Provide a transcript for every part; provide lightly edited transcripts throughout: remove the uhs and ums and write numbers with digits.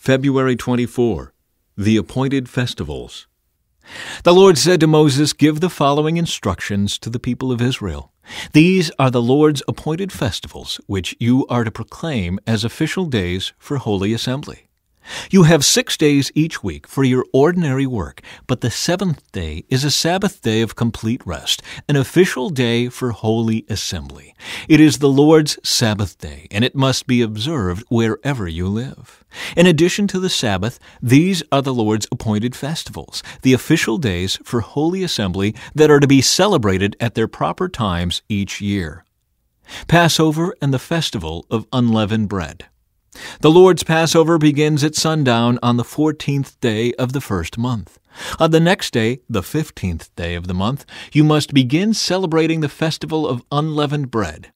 February 24, the appointed festivals. The Lord said to Moses, "Give the following instructions to the people of Israel. These are the Lord's appointed festivals, which you are to proclaim as official days for holy assembly. You have 6 days each week for your ordinary work, but the 7th day is a Sabbath day of complete rest, an official day for holy assembly. It is the Lord's Sabbath day, and it must be observed wherever you live. In addition to the Sabbath, these are the Lord's appointed festivals, the official days for holy assembly that are to be celebrated at their proper times each year. Passover and the festival of unleavened bread. The Lord's Passover begins at sundown on the 14th day of the first month. On the next day, the 15th day of the month, you must begin celebrating the festival of unleavened bread.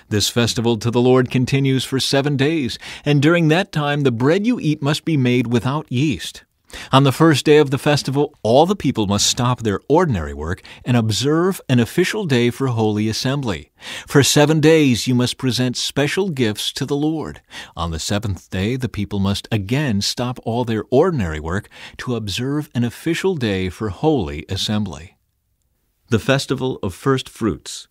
This festival to the Lord continues for 7 days, and during that time the bread you eat must be made without yeast. On the first day of the festival, all the people must stop their ordinary work and observe an official day for holy assembly. For 7 days you must present special gifts to the Lord. On the 7th day, the people must again stop all their ordinary work to observe an official day for holy assembly. The Festival of First Fruits.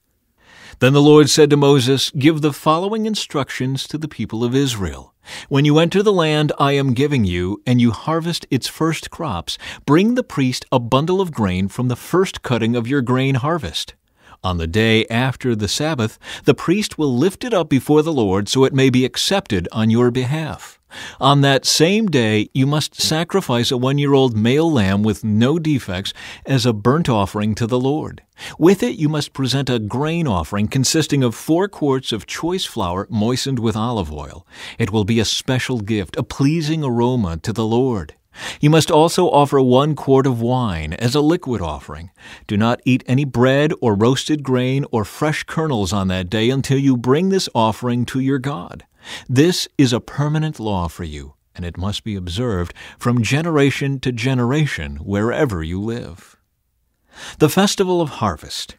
Then the Lord said to Moses, "Give the following instructions to the people of Israel. When you enter the land I am giving you, and you harvest its first crops, bring the priest a bundle of grain from the first cutting of your grain harvest. On the day after the Sabbath, the priest will lift it up before the Lord so it may be accepted on your behalf. On that same day you must sacrifice a 1-year-old male lamb with no defects as a burnt offering to the Lord. With it you must present a grain offering consisting of 4 quarts of choice flour moistened with olive oil. It will be a special gift, a pleasing aroma to the Lord. You must also offer 1 quart of wine as a liquid offering. Do not eat any bread or roasted grain or fresh kernels on that day until you bring this offering to your God. This is a permanent law for you, and it must be observed from generation to generation wherever you live." The Festival of Harvest.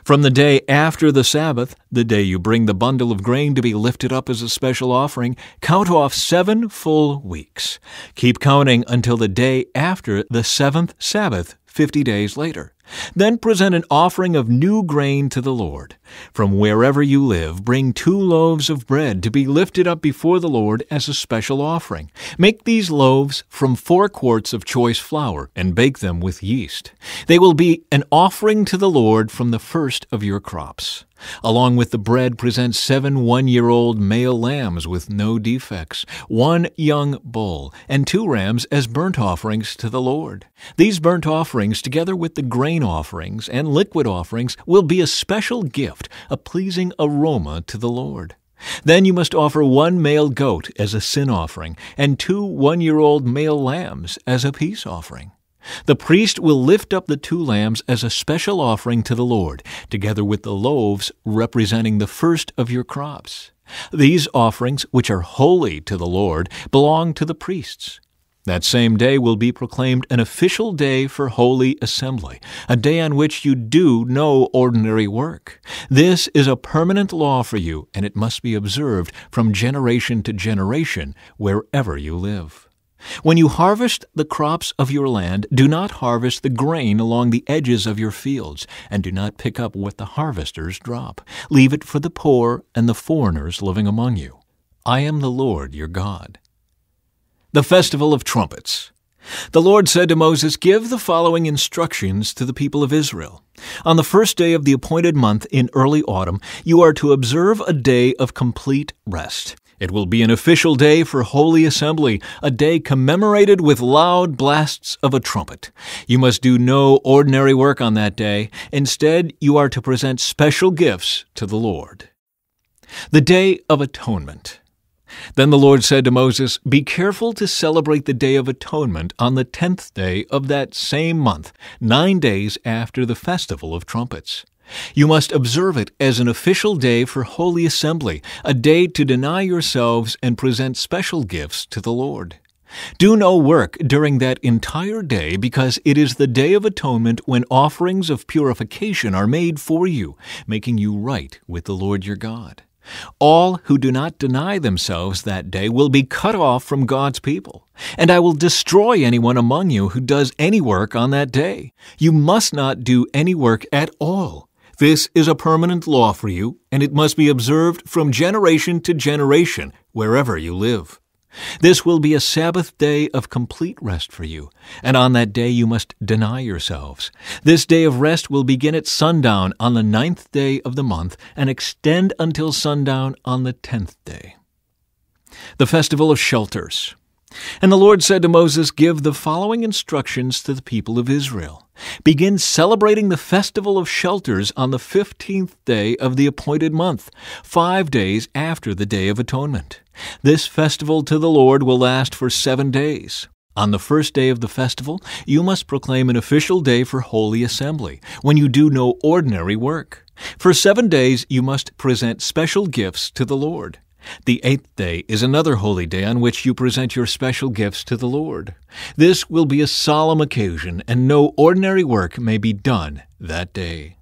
From the day after the Sabbath, the day you bring the bundle of grain to be lifted up as a special offering, count off 7 full weeks. Keep counting until the day after the 7th Sabbath, 50 days later. Then present an offering of new grain to the Lord. From wherever you live, bring 2 loaves of bread to be lifted up before the Lord as a special offering. Make these loaves from 4 quarts of choice flour and bake them with yeast. They will be an offering to the Lord from the first of your crops. Along with the bread, present 7 1-year-old male lambs with no defects, 1 young bull, and 2 rams as burnt offerings to the Lord. These burnt offerings, together with the grain offerings and liquid offerings, will be a special gift, a pleasing aroma to the Lord. Then you must offer 1 male goat as a sin offering, and 2 1-year-old male lambs as a peace offering. The priest will lift up the 2 lambs as a special offering to the Lord, together with the loaves representing the first of your crops. These offerings, which are holy to the Lord, belong to the priests. That same day will be proclaimed an official day for holy assembly, a day on which you do no ordinary work. This is a permanent law for you, and it must be observed from generation to generation wherever you live. When you harvest the crops of your land, do not harvest the grain along the edges of your fields, and do not pick up what the harvesters drop. Leave it for the poor and the foreigners living among you. I am the Lord your God. The Festival of Trumpets. The Lord said to Moses, "Give the following instructions to the people of Israel. On the first day of the appointed month in early autumn, you are to observe a day of complete rest. It will be an official day for holy assembly, a day commemorated with loud blasts of a trumpet. You must do no ordinary work on that day. Instead, you are to present special gifts to the Lord." The Day of Atonement. Then the Lord said to Moses, "Be careful to celebrate the Day of Atonement on the 10th day of that same month, 9 days after the Festival of Trumpets. You must observe it as an official day for holy assembly, a day to deny yourselves and present special gifts to the Lord. Do no work during that entire day, because it is the Day of Atonement when offerings of purification are made for you, making you right with the Lord your God. All who do not deny themselves that day will be cut off from God's people, and I will destroy anyone among you who does any work on that day. You must not do any work at all. This is a permanent law for you, and it must be observed from generation to generation, wherever you live. This will be a Sabbath day of complete rest for you, and on that day you must deny yourselves. This day of rest will begin at sundown on the 9th day of the month and extend until sundown on the 10th day. The Festival of Shelters. And the Lord said to Moses, "Give the following instructions to the people of Israel. Begin celebrating the Festival of Shelters on the 15th day of the appointed month, 5 days after the Day of Atonement. This festival to the Lord will last for 7 days. On the first day of the festival, you must proclaim an official day for holy assembly, when you do no ordinary work. For 7 days you must present special gifts to the Lord. The 8th day is another holy day on which you present your special gifts to the Lord. This will be a solemn occasion, and no ordinary work may be done that day.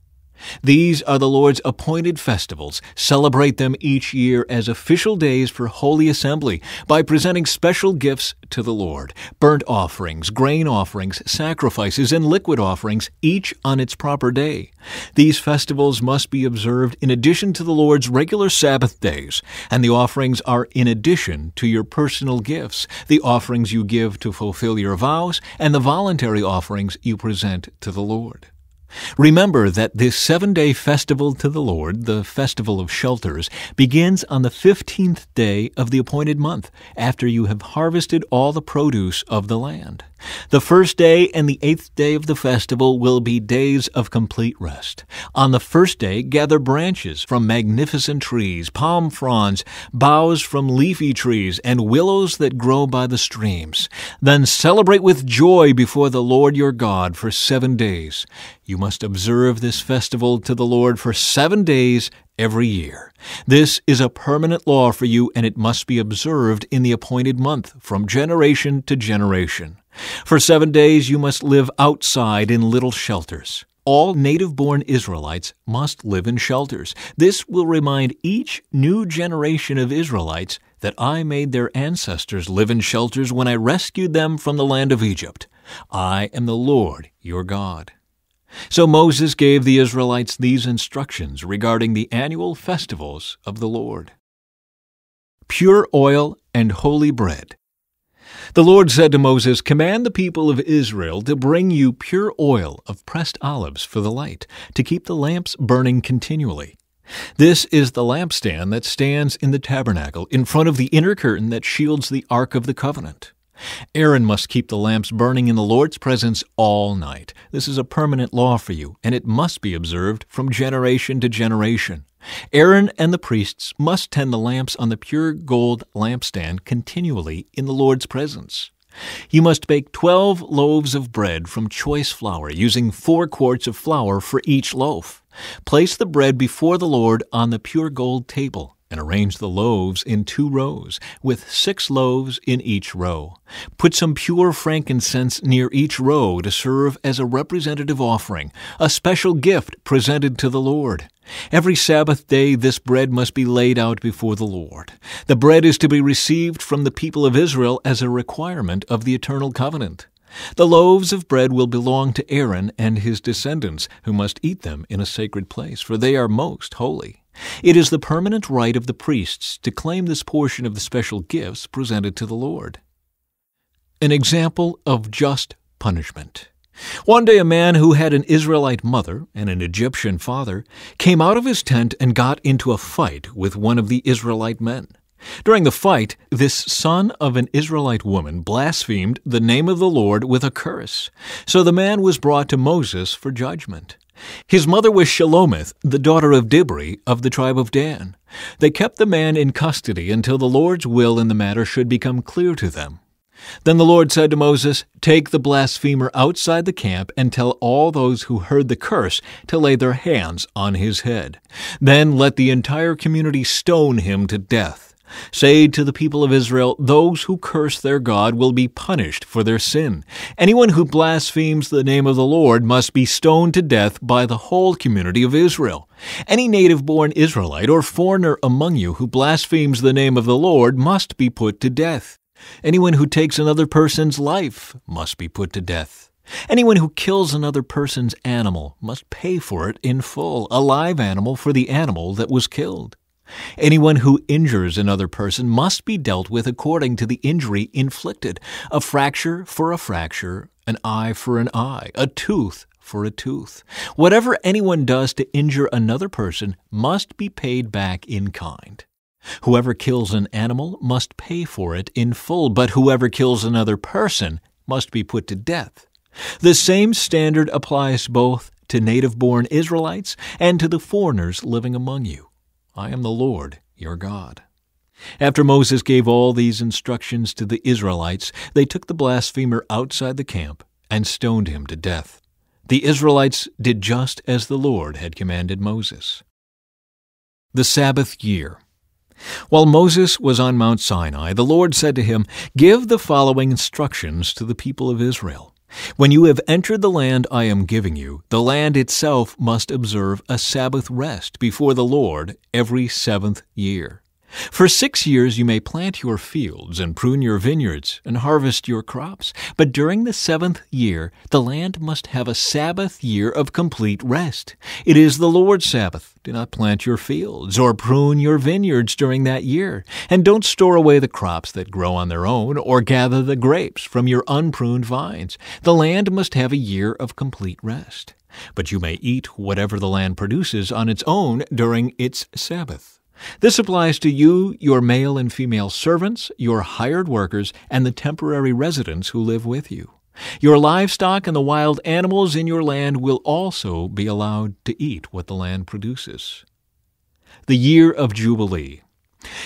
These are the Lord's appointed festivals. Celebrate them each year as official days for holy assembly by presenting special gifts to the Lord: burnt offerings, grain offerings, sacrifices, and liquid offerings, each on its proper day. These festivals must be observed in addition to the Lord's regular Sabbath days, and the offerings are in addition to your personal gifts, the offerings you give to fulfill your vows, and the voluntary offerings you present to the Lord. Remember that this 7-day festival to the Lord, the Festival of Shelters, begins on the 15th day of the appointed month, after you have harvested all the produce of the land. The first day and the 8th day of the festival will be days of complete rest. On the first day, gather branches from magnificent trees, palm fronds, boughs from leafy trees, and willows that grow by the streams. Then celebrate with joy before the Lord your God for 7 days. You must observe this festival to the Lord for 7 days every year. This is a permanent law for you, and it must be observed in the appointed month from generation to generation. For 7 days you must live outside in little shelters. All native-born Israelites must live in shelters. This will remind each new generation of Israelites that I made their ancestors live in shelters when I rescued them from the land of Egypt. I am the Lord your God. So Moses gave the Israelites these instructions regarding the annual festivals of the Lord. Pure oil and holy bread. The Lord said to Moses, "Command the people of Israel to bring you pure oil of pressed olives for the light, to keep the lamps burning continually. This is the lampstand that stands in the tabernacle, in front of the inner curtain that shields the Ark of the Covenant. Aaron must keep the lamps burning in the Lord's presence all night. This is a permanent law for you, and it must be observed from generation to generation. Aaron and the priests must tend the lamps on the pure gold lampstand continually in the Lord's presence. You must bake 12 loaves of bread from choice flour, using 4 quarts of flour for each loaf. Place the bread before the Lord on the pure gold table, and arrange the loaves in 2 rows, with 6 loaves in each row. Put some pure frankincense near each row to serve as a representative offering, a special gift presented to the Lord. Every Sabbath day this bread must be laid out before the Lord. The bread is to be received from the people of Israel as a requirement of the eternal covenant. The loaves of bread will belong to Aaron and his descendants, who must eat them in a sacred place, for they are most holy. It is the permanent right of the priests to claim this portion of the special gifts presented to the Lord. An example of just punishment. One day a man who had an Israelite mother and an Egyptian father came out of his tent and got into a fight with one of the Israelite men. During the fight, this son of an Israelite woman blasphemed the name of the Lord with a curse. So the man was brought to Moses for judgment. His mother was Shelomith, the daughter of Dibri of the tribe of Dan. They kept the man in custody until the Lord's will in the matter should become clear to them. Then the Lord said to Moses, "Take the blasphemer outside the camp and tell all those who heard the curse to lay their hands on his head. Then let the entire community stone him to death. Say to the people of Israel, those who curse their God will be punished for their sin. Anyone who blasphemes the name of the Lord must be stoned to death by the whole community of Israel. Any native-born Israelite or foreigner among you who blasphemes the name of the Lord must be put to death. Anyone who takes another person's life must be put to death. Anyone who kills another person's animal must pay for it in full, a live animal for the animal that was killed. Anyone who injures another person must be dealt with according to the injury inflicted, a fracture for a fracture, an eye for an eye, a tooth for a tooth. Whatever anyone does to injure another person must be paid back in kind. Whoever kills an animal must pay for it in full, but whoever kills another person must be put to death. The same standard applies both to native-born Israelites and to the foreigners living among you. I am the Lord, your God. After Moses gave all these instructions to the Israelites, they took the blasphemer outside the camp and stoned him to death. The Israelites did just as the Lord had commanded Moses. The Sabbath Year. While Moses was on Mount Sinai, the Lord said to him, "Give the following instructions to the people of Israel. When you have entered the land I am giving you, the land itself must observe a Sabbath rest before the Lord every 7th year. For 6 years you may plant your fields and prune your vineyards and harvest your crops, but during the 7th year the land must have a Sabbath year of complete rest. It is the Lord's Sabbath. Do not plant your fields or prune your vineyards during that year, and don't store away the crops that grow on their own or gather the grapes from your unpruned vines. The land must have a year of complete rest. But you may eat whatever the land produces on its own during its Sabbath. This applies to you, your male and female servants, your hired workers, and the temporary residents who live with you. Your livestock and the wild animals in your land will also be allowed to eat what the land produces." The Year of Jubilee.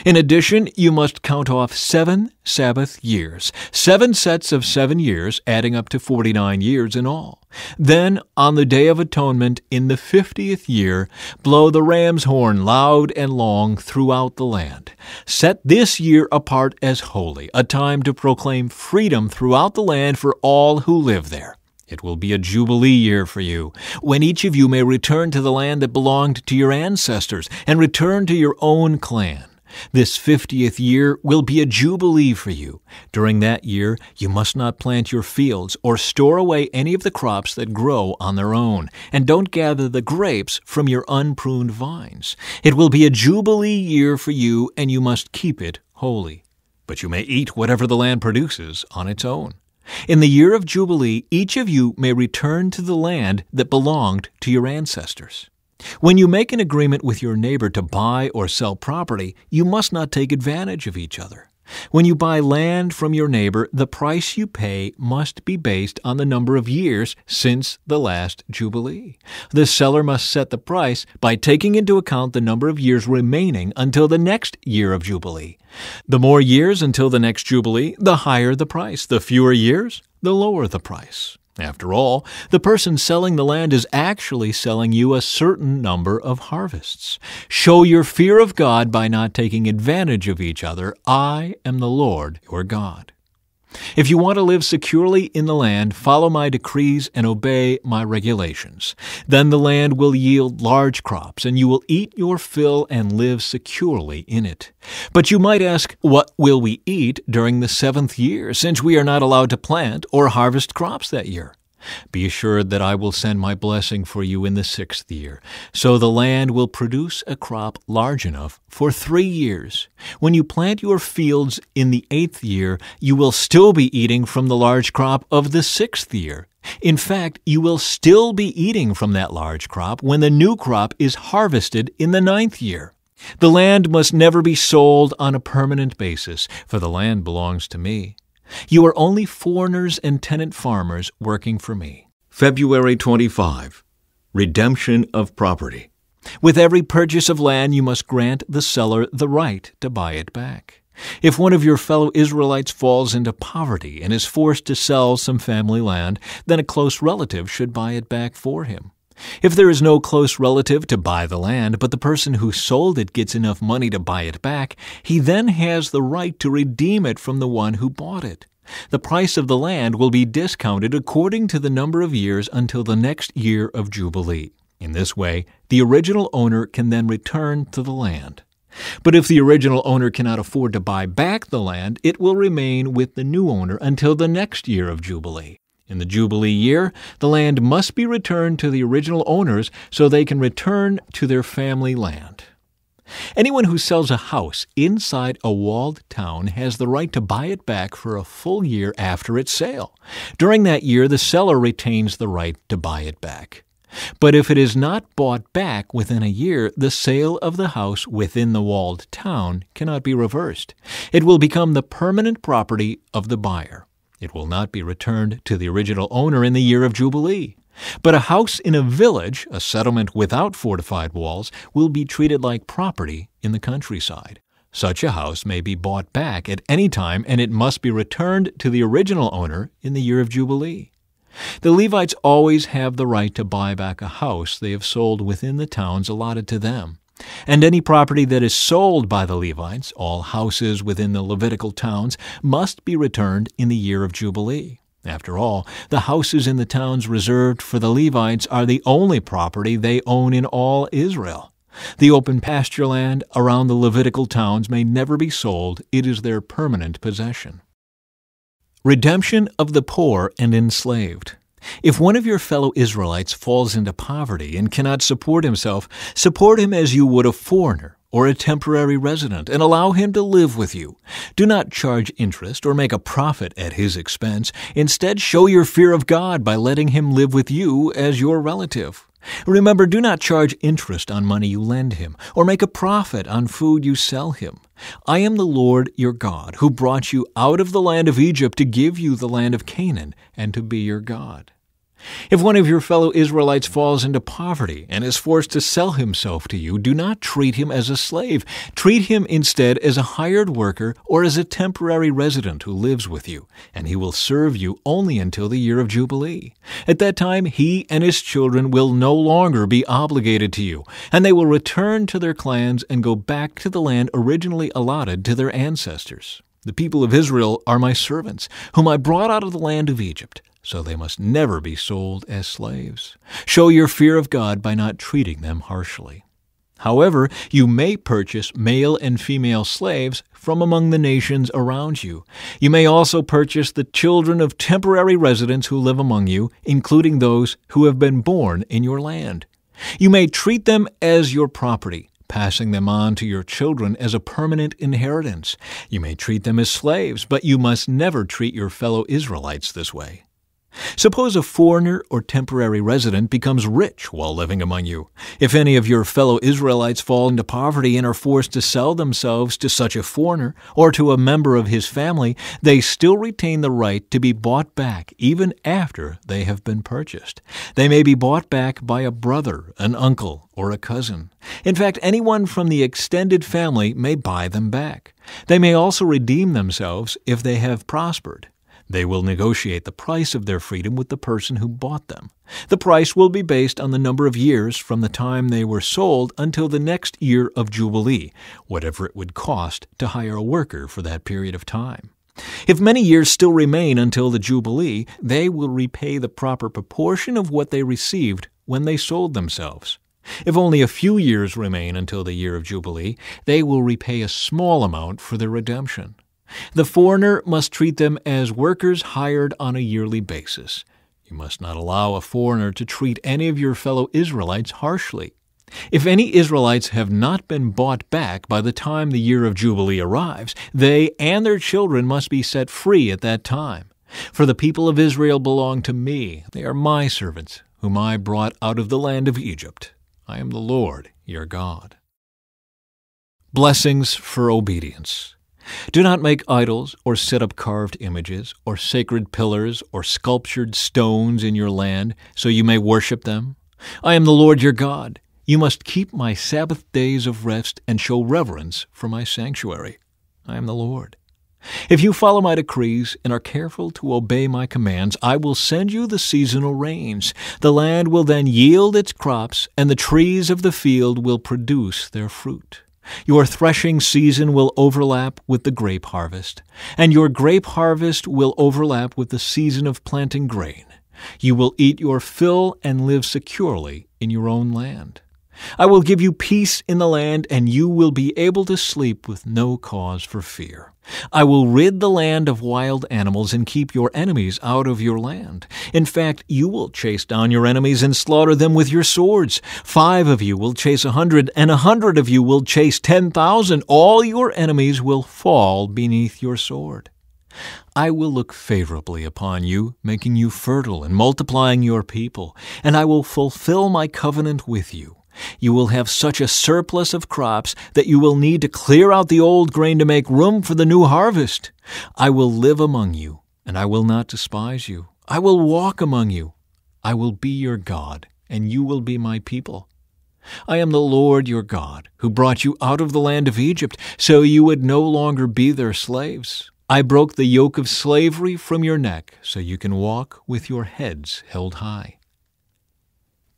In addition, you must count off 7 Sabbath years, 7 sets of 7 years, adding up to 49 years in all. Then, on the Day of Atonement, in the 50th year, blow the ram's horn loud and long throughout the land. Set this year apart as holy, a time to proclaim freedom throughout the land for all who live there. It will be a jubilee year for you, when each of you may return to the land that belonged to your ancestors and return to your own clan. This 50th year will be a jubilee for you. During that year, you must not plant your fields or store away any of the crops that grow on their own, and don't gather the grapes from your unpruned vines. It will be a jubilee year for you, and you must keep it holy. But you may eat whatever the land produces on its own. In the year of Jubilee, each of you may return to the land that belonged to your ancestors. When you make an agreement with your neighbor to buy or sell property, you must not take advantage of each other. When you buy land from your neighbor, the price you pay must be based on the number of years since the last Jubilee. The seller must set the price by taking into account the number of years remaining until the next year of Jubilee. The more years until the next Jubilee, the higher the price. The fewer years, the lower the price. After all, the person selling the land is actually selling you a certain number of harvests. Show your fear of God by not taking advantage of each other. I am the Lord your God. If you want to live securely in the land, follow my decrees and obey my regulations. Then the land will yield large crops, and you will eat your fill and live securely in it. But you might ask, what will we eat during the 7th year, since we are not allowed to plant or harvest crops that year? Be assured that I will send my blessing for you in the 6th year, so the land will produce a crop large enough for 3 years. When you plant your fields in the 8th year, you will still be eating from the large crop of the 6th year. In fact, you will still be eating from that large crop when the new crop is harvested in the 9th year. The land must never be sold on a permanent basis, for the land belongs to me. You are only foreigners and tenant farmers working for me. February 25. Redemption of property. With every purchase of land, you must grant the seller the right to buy it back. If one of your fellow Israelites falls into poverty and is forced to sell some family land, then a close relative should buy it back for him. If there is no close relative to buy the land, but the person who sold it gets enough money to buy it back, he then has the right to redeem it from the one who bought it. The price of the land will be discounted according to the number of years until the next year of Jubilee. In this way, the original owner can then return to the land. But if the original owner cannot afford to buy back the land, it will remain with the new owner until the next year of Jubilee. In the Jubilee year, the land must be returned to the original owners so they can return to their family land. Anyone who sells a house inside a walled town has the right to buy it back for a full year after its sale. During that year, the seller retains the right to buy it back. But if it is not bought back within a year, the sale of the house within the walled town cannot be reversed. It will become the permanent property of the buyer. It will not be returned to the original owner in the year of Jubilee. But a house in a village, a settlement without fortified walls, will be treated like property in the countryside. Such a house may be bought back at any time, and it must be returned to the original owner in the year of Jubilee. The Levites always have the right to buy back a house they have sold within the towns allotted to them. And any property that is sold by the Levites, all houses within the Levitical towns, must be returned in the year of Jubilee. After all, the houses in the towns reserved for the Levites are the only property they own in all Israel. The open pasture land around the Levitical towns may never be sold. It is their permanent possession. Redemption of the poor and enslaved. If one of your fellow Israelites falls into poverty and cannot support himself, support him as you would a foreigner or a temporary resident, and allow him to live with you. Do not charge interest or make a profit at his expense. Instead, show your fear of God by letting him live with you as your relative. Remember, do not charge interest on money you lend him, or make a profit on food you sell him. I am the Lord your God, who brought you out of the land of Egypt to give you the land of Canaan and to be your God. If one of your fellow Israelites falls into poverty and is forced to sell himself to you, do not treat him as a slave. Treat him instead as a hired worker or as a temporary resident who lives with you, and he will serve you only until the year of Jubilee. At that time, he and his children will no longer be obligated to you, and they will return to their clans and go back to the land originally allotted to their ancestors. The people of Israel are my servants, whom I brought out of the land of Egypt. So they must never be sold as slaves. Show your fear of God by not treating them harshly. However, you may purchase male and female slaves from among the nations around you. You may also purchase the children of temporary residents who live among you, including those who have been born in your land. You may treat them as your property, passing them on to your children as a permanent inheritance. You may treat them as slaves, but you must never treat your fellow Israelites this way. Suppose a foreigner or temporary resident becomes rich while living among you. If any of your fellow Israelites fall into poverty and are forced to sell themselves to such a foreigner or to a member of his family, they still retain the right to be bought back even after they have been purchased. They may be bought back by a brother, an uncle, or a cousin. In fact, anyone from the extended family may buy them back. They may also redeem themselves if they have prospered. They will negotiate the price of their freedom with the person who bought them. The price will be based on the number of years from the time they were sold until the next year of Jubilee, whatever it would cost to hire a worker for that period of time. If many years still remain until the Jubilee, they will repay the proper proportion of what they received when they sold themselves. If only a few years remain until the year of Jubilee, they will repay a small amount for their redemption. The foreigner must treat them as workers hired on a yearly basis. You must not allow a foreigner to treat any of your fellow Israelites harshly. If any Israelites have not been bought back by the time the year of Jubilee arrives, they and their children must be set free at that time. For the people of Israel belong to me. They are my servants, whom I brought out of the land of Egypt. I am the Lord your God. Blessings for obedience. Do not make idols or set up carved images or sacred pillars or sculptured stones in your land so you may worship them. I am the Lord your God. You must keep my Sabbath days of rest and show reverence for my sanctuary. I am the Lord. If you follow my decrees and are careful to obey my commands, I will send you the seasonal rains. The land will then yield its crops, and the trees of the field will produce their fruit. Your threshing season will overlap with the grape harvest, and your grape harvest will overlap with the season of planting grain. You will eat your fill and live securely in your own land. I will give you peace in the land, and you will be able to sleep with no cause for fear. I will rid the land of wild animals and keep your enemies out of your land. In fact, you will chase down your enemies and slaughter them with your swords. 5 of you will chase 100, and 100 of you will chase 10,000. All your enemies will fall beneath your sword. I will look favorably upon you, making you fertile and multiplying your people, and I will fulfill my covenant with you. You will have such a surplus of crops that you will need to clear out the old grain to make room for the new harvest. I will live among you, and I will not despise you. I will walk among you. I will be your God, and you will be my people. I am the Lord your God, who brought you out of the land of Egypt, so you would no longer be their slaves. I broke the yoke of slavery from your neck, so you can walk with your heads held high.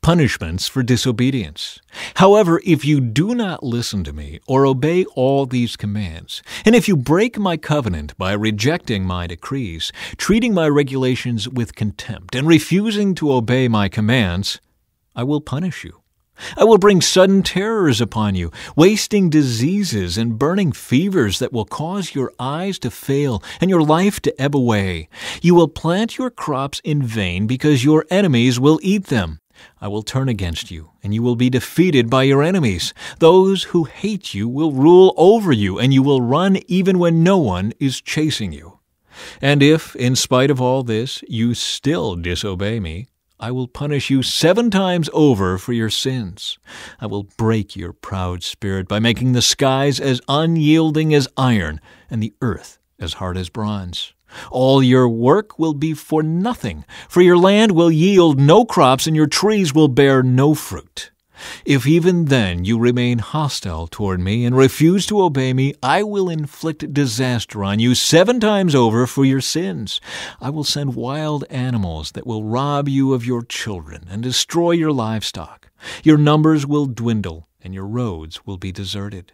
Punishments for disobedience. However, if you do not listen to me or obey all these commands, and if you break my covenant by rejecting my decrees, treating my regulations with contempt, and refusing to obey my commands, I will punish you. I will bring sudden terrors upon you, wasting diseases and burning fevers that will cause your eyes to fail and your life to ebb away. You will plant your crops in vain because your enemies will eat them. I will turn against you, and you will be defeated by your enemies. Those who hate you will rule over you, and you will run even when no one is chasing you. And if, in spite of all this, you still disobey me, I will punish you 7 times over for your sins. I will break your proud spirit by making the skies as unyielding as iron and the earth as hard as bronze. All your work will be for nothing, for your land will yield no crops and your trees will bear no fruit. If even then you remain hostile toward me and refuse to obey me, I will inflict disaster on you 7 times over for your sins. I will send wild animals that will rob you of your children and destroy your livestock. Your numbers will dwindle and your roads will be deserted.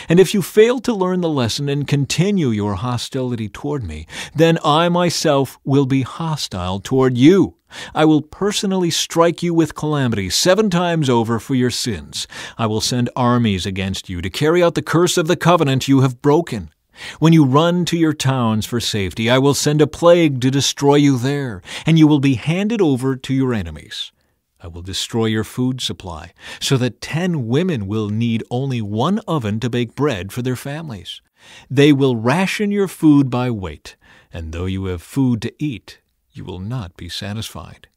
And if you fail to learn the lesson and continue your hostility toward me, then I myself will be hostile toward you. I will personally strike you with calamity 7 times over for your sins. I will send armies against you to carry out the curse of the covenant you have broken. When you run to your towns for safety, I will send a plague to destroy you there, and you will be handed over to your enemies. I will destroy your food supply, so that 10 women will need only 1 oven to bake bread for their families. They will ration your food by weight, and though you have food to eat, you will not be satisfied.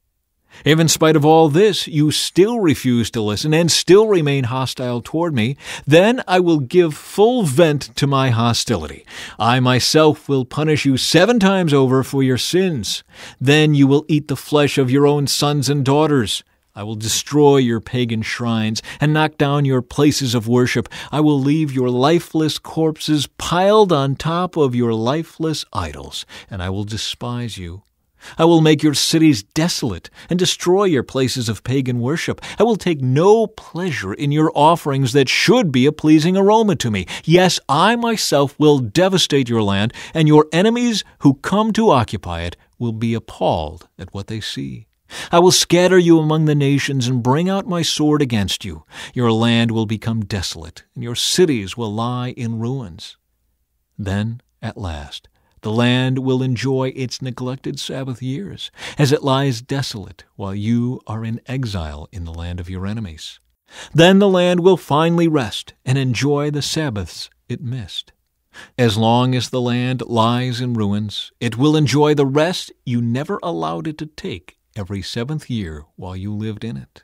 If in spite of all this you still refuse to listen and still remain hostile toward me, then I will give full vent to my hostility. I myself will punish you 7 times over for your sins. Then you will eat the flesh of your own sons and daughters. I will destroy your pagan shrines and knock down your places of worship. I will leave your lifeless corpses piled on top of your lifeless idols, and I will despise you. I will make your cities desolate and destroy your places of pagan worship. I will take no pleasure in your offerings that should be a pleasing aroma to me. Yes, I myself will devastate your land, and your enemies who come to occupy it will be appalled at what they see. I will scatter you among the nations and bring out my sword against you. Your land will become desolate, and your cities will lie in ruins. Then, at last, the land will enjoy its neglected Sabbath years, as it lies desolate while you are in exile in the land of your enemies. Then the land will finally rest and enjoy the Sabbaths it missed. As long as the land lies in ruins, it will enjoy the rest you never allowed it to take every 7th year while you lived in it.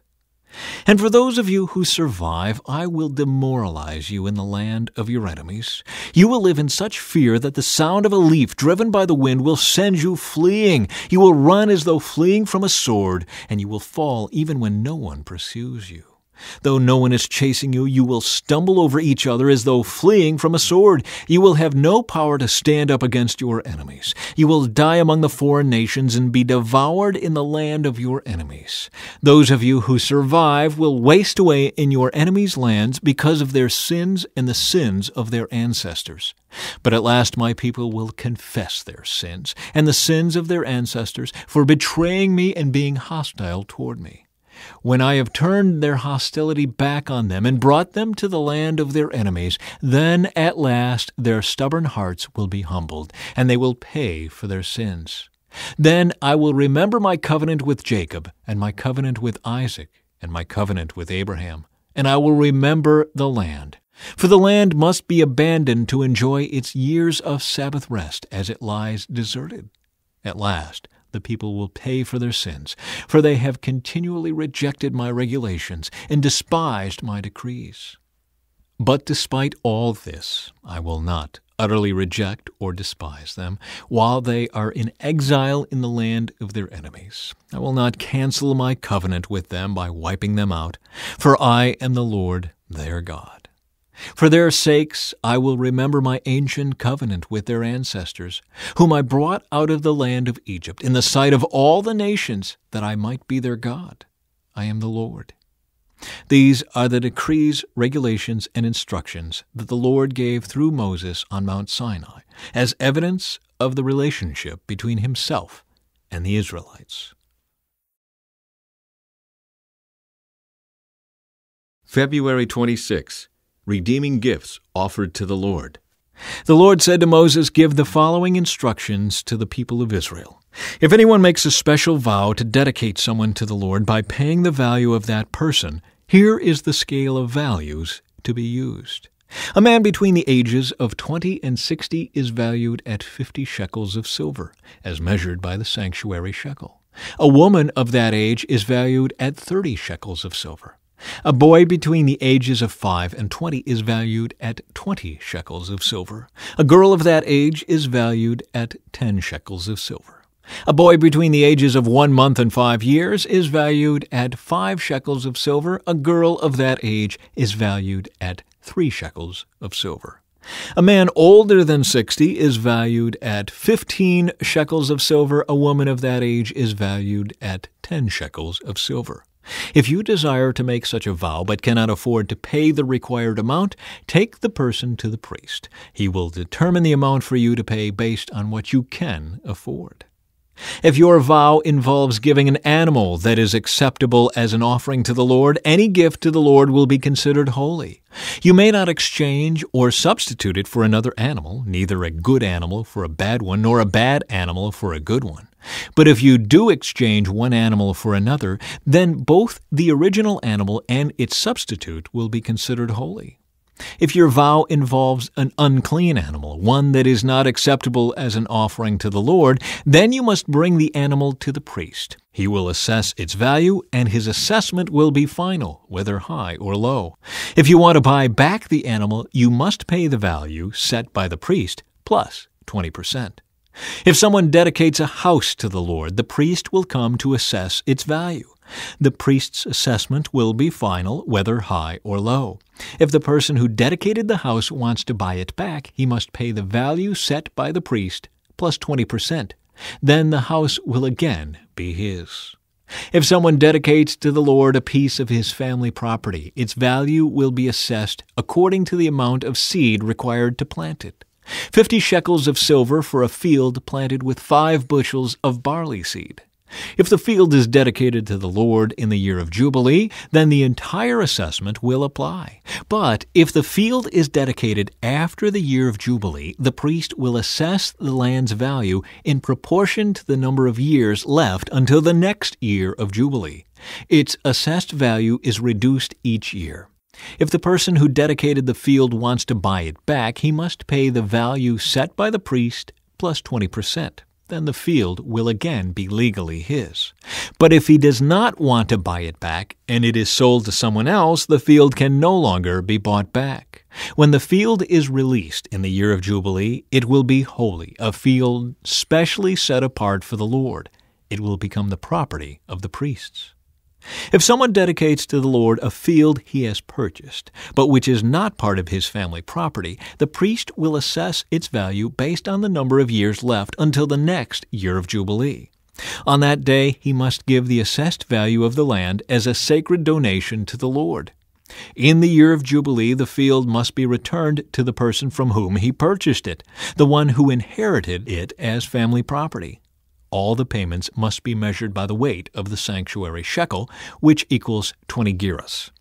And for those of you who survive, I will demoralize you in the land of your enemies. You will live in such fear that the sound of a leaf driven by the wind will send you fleeing. You will run as though fleeing from a sword, and you will fall even when no one pursues you. Though no one is chasing you, you will stumble over each other as though fleeing from a sword. You will have no power to stand up against your enemies. You will die among the foreign nations and be devoured in the land of your enemies. Those of you who survive will waste away in your enemies' lands because of their sins and the sins of their ancestors. But at last my people will confess their sins and the sins of their ancestors for betraying me and being hostile toward me. When I have turned their hostility back on them and brought them to the land of their enemies, then at last their stubborn hearts will be humbled, and they will pay for their sins. Then I will remember my covenant with Jacob, and my covenant with Isaac, and my covenant with Abraham, and I will remember the land. For the land must be abandoned to enjoy its years of Sabbath rest as it lies deserted. At last the people will pay for their sins, for they have continually rejected my regulations and despised my decrees. But despite all this, I will not utterly reject or despise them while they are in exile in the land of their enemies. I will not cancel my covenant with them by wiping them out, for I am the Lord their God. For their sakes I will remember my ancient covenant with their ancestors, whom I brought out of the land of Egypt in the sight of all the nations, that I might be their God. I am the Lord. These are the decrees, regulations, and instructions that the Lord gave through Moses on Mount Sinai, as evidence of the relationship between himself and the Israelites. February 26. Redeeming gifts offered to the Lord. The Lord said to Moses, "Give the following instructions to the people of Israel. If anyone makes a special vow to dedicate someone to the Lord by paying the value of that person, here is the scale of values to be used. A man between the ages of 20 and 60 is valued at 50 shekels of silver, as measured by the sanctuary shekel. A woman of that age is valued at 30 shekels of silver. A boy between the ages of 5 and 20 is valued at 20 shekels of silver. A girl of that age is valued at 10 shekels of silver. A boy between the ages of 1 month and 5 years is valued at 5 shekels of silver. A girl of that age is valued at 3 shekels of silver. A man older than 60 is valued at 15 shekels of silver. A woman of that age is valued at 10 shekels of silver. If you desire to make such a vow but cannot afford to pay the required amount, take the person to the priest. He will determine the amount for you to pay based on what you can afford. If your vow involves giving an animal that is acceptable as an offering to the Lord, any gift to the Lord will be considered holy. You may not exchange or substitute it for another animal, neither a good animal for a bad one, nor a bad animal for a good one. But if you do exchange one animal for another, then both the original animal and its substitute will be considered holy. If your vow involves an unclean animal, one that is not acceptable as an offering to the Lord, then you must bring the animal to the priest. He will assess its value, and his assessment will be final, whether high or low. If you want to buy back the animal, you must pay the value set by the priest plus 20%. If someone dedicates a house to the Lord, the priest will come to assess its value. The priest's assessment will be final, whether high or low. If the person who dedicated the house wants to buy it back, he must pay the value set by the priest plus 20%. Then the house will again be his. If someone dedicates to the Lord a piece of his family property, its value will be assessed according to the amount of seed required to plant it. 50 shekels of silver for a field planted with 5 bushels of barley seed. If the field is dedicated to the Lord in the year of Jubilee, then the entire assessment will apply. But if the field is dedicated after the year of Jubilee, the priest will assess the land's value in proportion to the number of years left until the next year of Jubilee. Its assessed value is reduced each year. If the person who dedicated the field wants to buy it back, he must pay the value set by the priest plus 20%. Then the field will again be legally his. But if he does not want to buy it back and it is sold to someone else, the field can no longer be bought back. When the field is released in the year of Jubilee, it will be holy, a field specially set apart for the Lord. It will become the property of the priests. If someone dedicates to the Lord a field he has purchased, but which is not part of his family property, the priest will assess its value based on the number of years left until the next year of Jubilee. On that day, he must give the assessed value of the land as a sacred donation to the Lord. In the year of Jubilee, the field must be returned to the person from whom he purchased it, the one who inherited it as family property. All the payments must be measured by the weight of the sanctuary shekel, which equals 20 gerahs.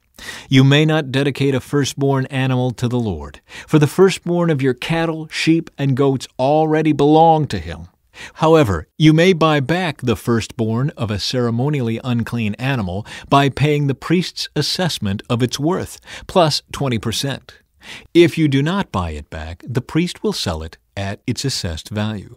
You may not dedicate a firstborn animal to the Lord, for the firstborn of your cattle, sheep, and goats already belong to him. However, you may buy back the firstborn of a ceremonially unclean animal by paying the priest's assessment of its worth, plus 20%. If you do not buy it back, the priest will sell it at its assessed value.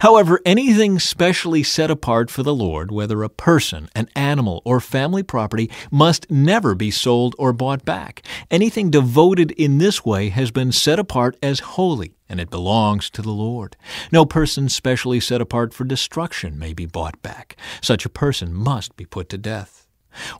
However, anything specially set apart for the Lord, whether a person, an animal, or family property, must never be sold or bought back. Anything devoted in this way has been set apart as holy, and it belongs to the Lord. No person specially set apart for destruction may be bought back. Such a person must be put to death.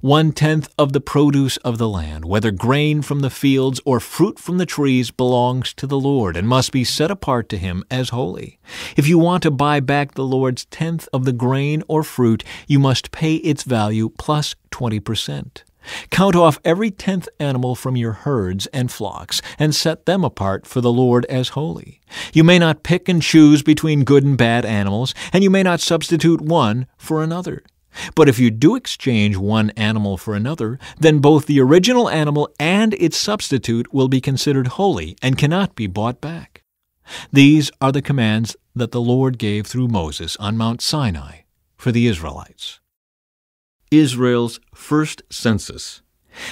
1/10 of the produce of the land, whether grain from the fields or fruit from the trees, belongs to the Lord and must be set apart to him as holy. If you want to buy back the Lord's 10th of the grain or fruit, you must pay its value plus 20%. Count off every 10th animal from your herds and flocks, and set them apart for the Lord as holy. You may not pick and choose between good and bad animals, and you may not substitute one for another. But if you do exchange one animal for another, then both the original animal and its substitute will be considered holy and cannot be bought back. These are the commands that the Lord gave through Moses on Mount Sinai for the Israelites. Israel's first census.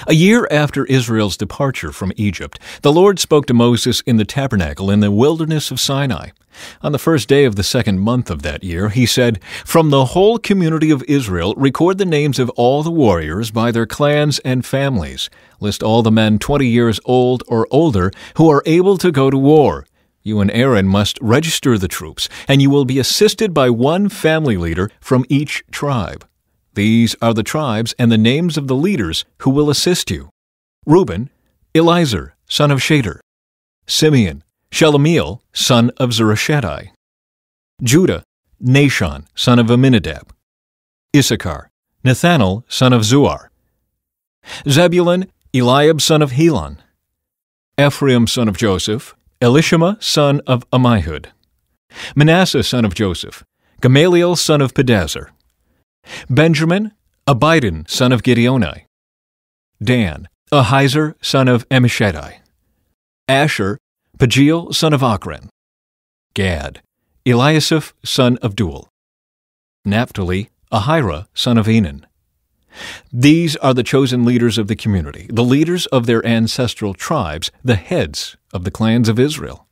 A year after Israel's departure from Egypt, the Lord spoke to Moses in the tabernacle in the wilderness of Sinai. On the first day of the second month of that year, he said, "From the whole community of Israel, record the names of all the warriors by their clans and families. List all the men 20 years old or older who are able to go to war. You and Aaron must register the troops, and you will be assisted by one family leader from each tribe. These are the tribes and the names of the leaders who will assist you: Reuben, Elizur, son of Shader; Simeon, Shelumiel, son of Zurishaddai; Judah, Nashon, son of Amminadab; Issachar, Nathanael, son of Zuar; Zebulun, Eliab, son of Helon; Ephraim, son of Joseph, Elishama, son of Ammihud; Manasseh, son of Joseph, Gamaliel, son of Pedazur; Benjamin, Abidan, son of Gideoni; Dan, Ahizar, son of Ammishaddai; Asher, Pagiel, son of Ochran; Gad, Eliasaph, son of Duel; Naphtali, Ahira, son of Enan. These are the chosen leaders of the community, the leaders of their ancestral tribes, the heads of the clans of Israel.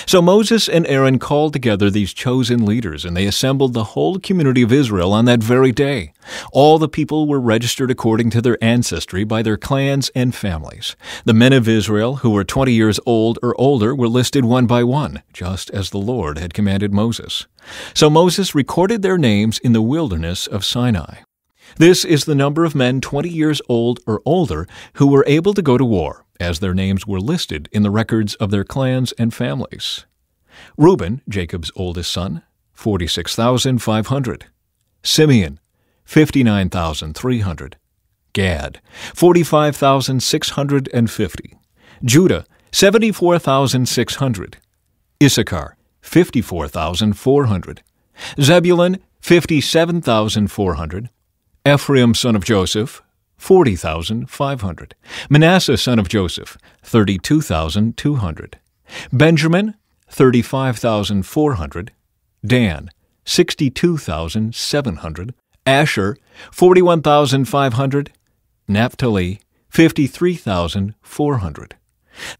So Moses and Aaron called together these chosen leaders, and they assembled the whole community of Israel on that very day. All the people were registered according to their ancestry by their clans and families. The men of Israel who were 20 years old or older were listed one by one, just as the Lord had commanded Moses. So Moses recorded their names in the wilderness of Sinai. This is the number of men 20 years old or older who were able to go to war, as their names were listed in the records of their clans and families. Reuben, Jacob's oldest son, 46,500. Simeon, 59,300. Gad, 45,650. Judah, 74,600. Issachar, 54,400. Zebulun, 57,400. Ephraim, son of Joseph, 40,500. Manasseh, son of Joseph, 32,200. Benjamin, 35,400. Dan, 62,700. Asher, 41,500. Naphtali, 53,400.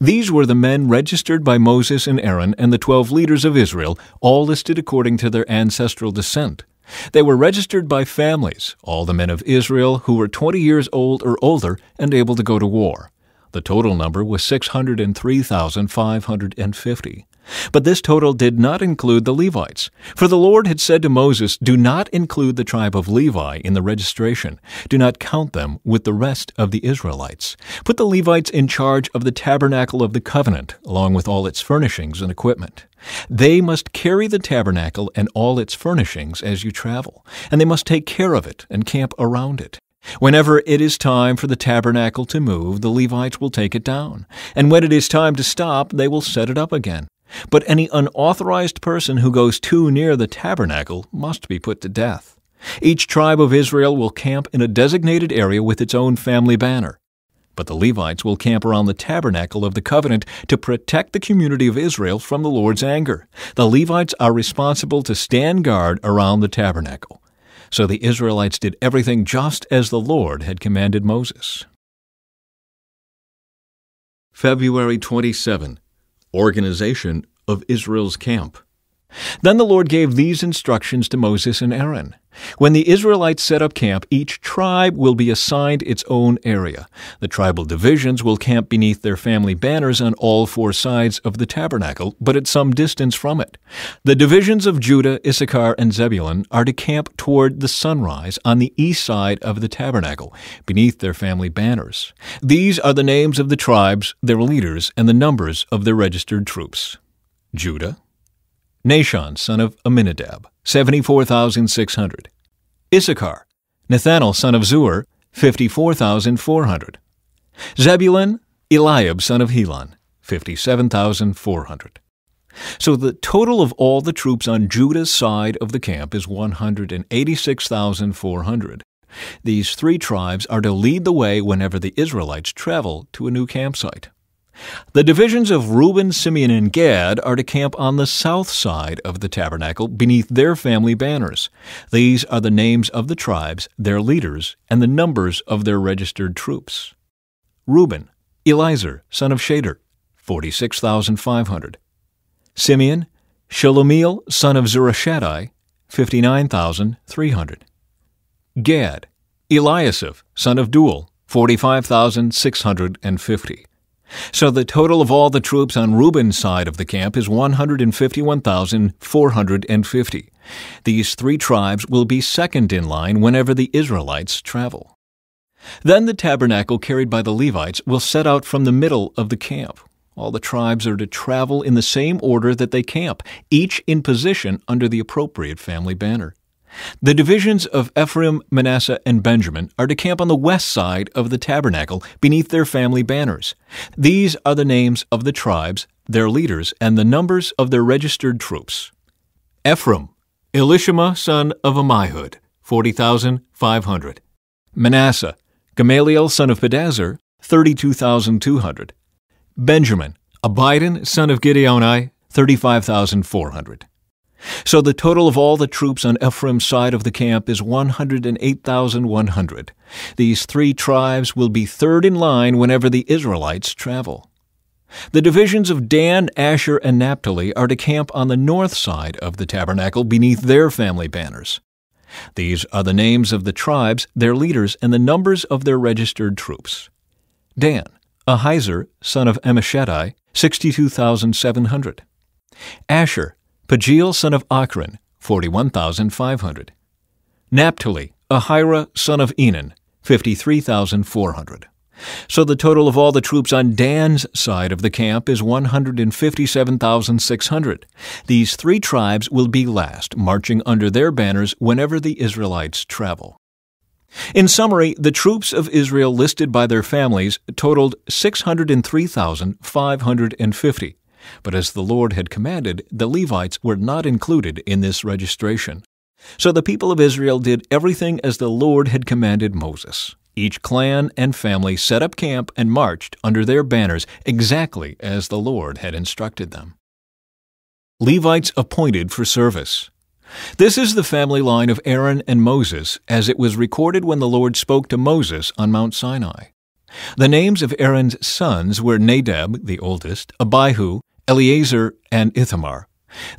These were the men registered by Moses and Aaron and the 12 leaders of Israel, all listed according to their ancestral descent. They were registered by families, all the men of Israel who were 20 years old or older and able to go to war. The total number was 603,550. But this total did not include the Levites. For the Lord had said to Moses, "Do not include the tribe of Levi in the registration. Do not count them with the rest of the Israelites. Put the Levites in charge of the tabernacle of the covenant, along with all its furnishings and equipment. They must carry the tabernacle and all its furnishings as you travel, and they must take care of it and camp around it. Whenever it is time for the tabernacle to move, the Levites will take it down, and when it is time to stop, they will set it up again. But any unauthorized person who goes too near the tabernacle must be put to death. Each tribe of Israel will camp in a designated area with its own family banner. But the Levites will camp around the tabernacle of the covenant to protect the community of Israel from the Lord's anger. The Levites are responsible to stand guard around the tabernacle. So the Israelites did everything just as the Lord had commanded Moses. February 27. Organization of Israel's camp. Then the Lord gave these instructions to Moses and Aaron. When the Israelites set up camp, each tribe will be assigned its own area. The tribal divisions will camp beneath their family banners on all four sides of the tabernacle, but at some distance from it. The divisions of Judah, Issachar, and Zebulun are to camp toward the sunrise on the east side of the tabernacle, beneath their family banners. These are the names of the tribes, their leaders, and the numbers of their registered troops. Judah, Nahshon, son of Amminadab, 74,600. Issachar, Nathanael, son of Zuar, 54,400. Zebulun, Eliab, son of Helon, 57,400. So the total of all the troops on Judah's side of the camp is 186,400. These three tribes are to lead the way whenever the Israelites travel to a new campsite. The divisions of Reuben, Simeon, and Gad are to camp on the south side of the tabernacle beneath their family banners. These are the names of the tribes, their leaders, and the numbers of their registered troops. Reuben, Elizur, son of Shader, 46,500. Simeon, Shelumiel, son of Zurishaddai, 59,300. Gad, Eliasaph, son of Duel, 45,650. So the total of all the troops on Reuben's side of the camp is 151,450. These three tribes will be second in line whenever the Israelites travel. Then the tabernacle carried by the Levites will set out from the middle of the camp. All the tribes are to travel in the same order that they camp, each in position under the appropriate family banner. The divisions of Ephraim, Manasseh, and Benjamin are to camp on the west side of the tabernacle beneath their family banners. These are the names of the tribes, their leaders, and the numbers of their registered troops. Ephraim, Elishama, son of Ammihud, 40,500. Manasseh, Gamaliel, son of Pedazur, 32,200. Benjamin, Abidan, son of Gideoni, 35,400. So the total of all the troops on Ephraim's side of the camp is 108,100. These three tribes will be third in line whenever the Israelites travel. The divisions of Dan, Asher, and Naphtali are to camp on the north side of the tabernacle beneath their family banners. These are the names of the tribes, their leaders, and the numbers of their registered troops. Dan, Ahizur, son of Ammishaddai, 62,700. Asher, Pagiel, son of Achran, 41,500. Naphtali, Ahira, son of Enan, 53,400. So the total of all the troops on Dan's side of the camp is 157,600. These three tribes will be last, marching under their banners whenever the Israelites travel. In summary, the troops of Israel listed by their families totaled 603,550. But as the Lord had commanded, the Levites were not included in this registration. So the people of Israel did everything as the Lord had commanded Moses. Each clan and family set up camp and marched under their banners exactly as the Lord had instructed them. Levites appointed for service. This is the family line of Aaron and Moses, as it was recorded when the Lord spoke to Moses on Mount Sinai. The names of Aaron's sons were Nadab, the oldest, Abihu, Eleazar, and Ithamar,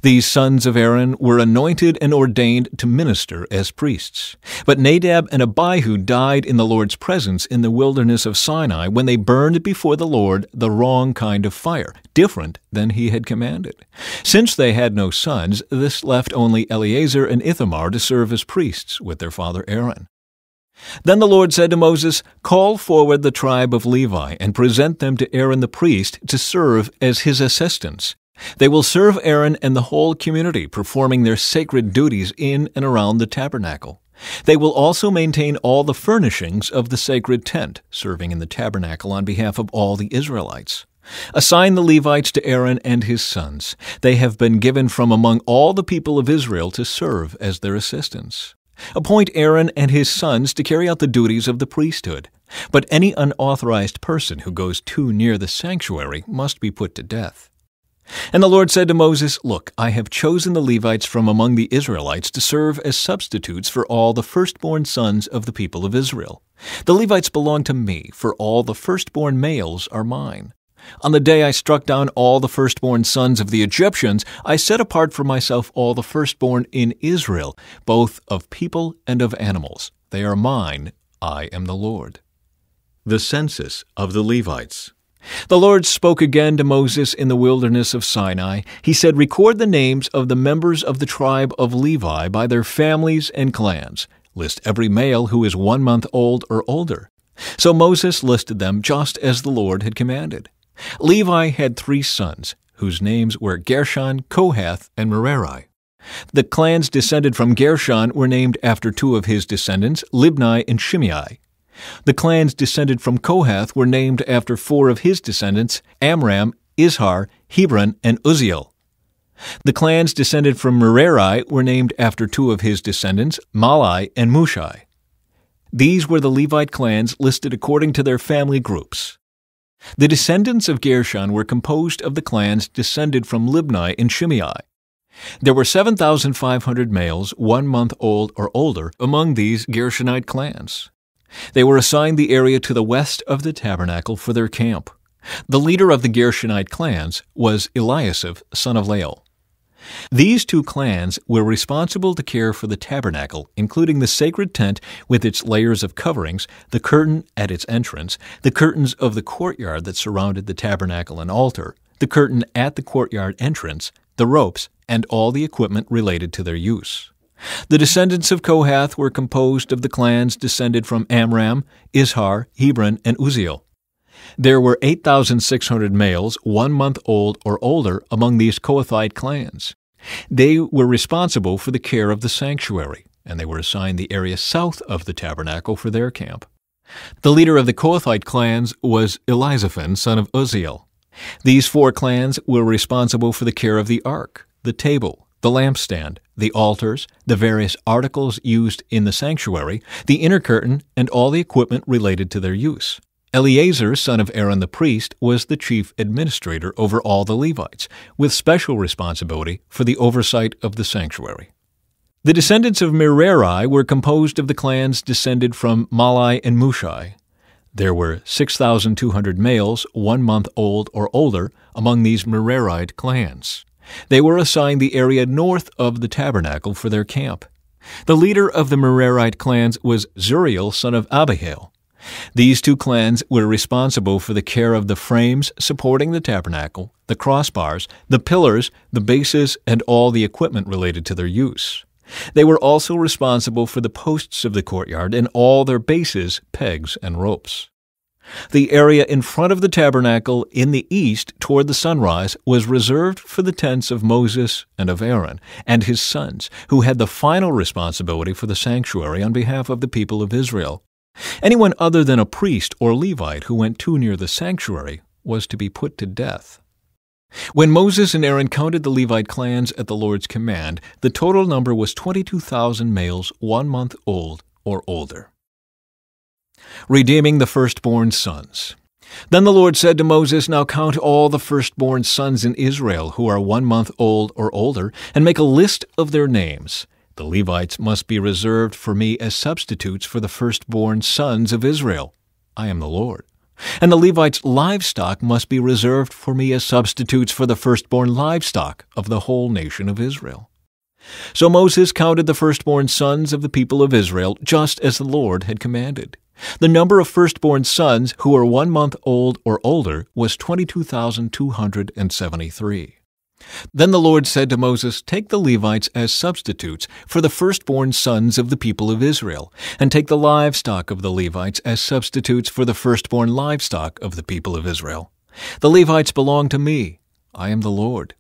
These sons of Aaron were anointed and ordained to minister as priests. But Nadab and Abihu died in the Lord's presence in the wilderness of Sinai when they burned before the Lord the wrong kind of fire, different than he had commanded. Since they had no sons, this left only Eleazar and Ithamar to serve as priests with their father Aaron. Then the Lord said to Moses, "Call forward the tribe of Levi and present them to Aaron the priest to serve as his assistants. They will serve Aaron and the whole community, performing their sacred duties in and around the tabernacle. They will also maintain all the furnishings of the sacred tent, serving in the tabernacle on behalf of all the Israelites. Assign the Levites to Aaron and his sons. They have been given from among all the people of Israel to serve as their assistants. Appoint Aaron and his sons to carry out the duties of the priesthood. But any unauthorized person who goes too near the sanctuary must be put to death." And the Lord said to Moses, "Look, I have chosen the Levites from among the Israelites to serve as substitutes for all the firstborn sons of the people of Israel. The Levites belong to me, for all the firstborn males are mine. On the day I struck down all the firstborn sons of the Egyptians, I set apart for myself all the firstborn in Israel, both of people and of animals. They are mine. I am the Lord." The census of the Levites. The Lord spoke again to Moses in the wilderness of Sinai. He said, "Record the names of the members of the tribe of Levi by their families and clans. List every male who is 1 month old or older." So Moses listed them just as the Lord had commanded. Levi had 3 sons, whose names were Gershon, Kohath, and Merari. The clans descended from Gershon were named after 2 of his descendants, Libni and Shimei. The clans descended from Kohath were named after 4 of his descendants, Amram, Izhar, Hebron, and Uzziel. The clans descended from Merari were named after 2 of his descendants, Malai and Mushai. These were the Levite clans listed according to their family groups. The descendants of Gershon were composed of the clans descended from Libni and Shimei. There were 7,500 males 1 month old or older among these Gershonite clans. They were assigned the area to the west of the tabernacle for their camp. The leader of the Gershonite clans was Eliasaph, son of Lael. These 2 clans were responsible to care for the tabernacle, including the sacred tent with its layers of coverings, the curtain at its entrance, the curtains of the courtyard that surrounded the tabernacle and altar, the curtain at the courtyard entrance, the ropes, and all the equipment related to their use. The descendants of Kohath were composed of the clans descended from Amram, Izhar, Hebron, and Uzziel. There were 8,600 males 1 month old or older among these Kohathite clans. They were responsible for the care of the sanctuary, and they were assigned the area south of the tabernacle for their camp. The leader of the Kohathite clans was Elizaphan, son of Uzziel. These 4 clans were responsible for the care of the ark, the table, the lampstand, the altars, the various articles used in the sanctuary, the inner curtain, and all the equipment related to their use. Eleazar, son of Aaron the priest, was the chief administrator over all the Levites, with special responsibility for the oversight of the sanctuary. The descendants of Merari were composed of the clans descended from Malai and Mushai. There were 6,200 males 1 month old or older among these Merarite clans. They were assigned the area north of the tabernacle for their camp. The leader of the Merarite clans was Zuriel, son of Abihail. These 2 clans were responsible for the care of the frames supporting the tabernacle, the crossbars, the pillars, the bases, and all the equipment related to their use. They were also responsible for the posts of the courtyard and all their bases, pegs, and ropes. The area in front of the tabernacle in the east toward the sunrise was reserved for the tents of Moses and of Aaron and his sons, who had the final responsibility for the sanctuary on behalf of the people of Israel. Anyone other than a priest or Levite who went too near the sanctuary was to be put to death. When Moses and Aaron counted the Levite clans at the Lord's command, the total number was 22,000 males 1 month old or older. Redeeming the firstborn sons. Then the Lord said to Moses, "Now count all the firstborn sons in Israel who are 1 month old or older, and make a list of their names. The Levites must be reserved for me as substitutes for the firstborn sons of Israel. I am the Lord. And the Levites' livestock must be reserved for me as substitutes for the firstborn livestock of the whole nation of Israel. So Moses counted the firstborn sons of the people of Israel, just as the Lord had commanded. The number of firstborn sons who were 1 month old or older was 22,273. Then the Lord said to Moses, "Take the Levites as substitutes for the firstborn sons of the people of Israel, and take the livestock of the Levites as substitutes for the firstborn livestock of the people of Israel. The Levites belong to me. I am the Lord.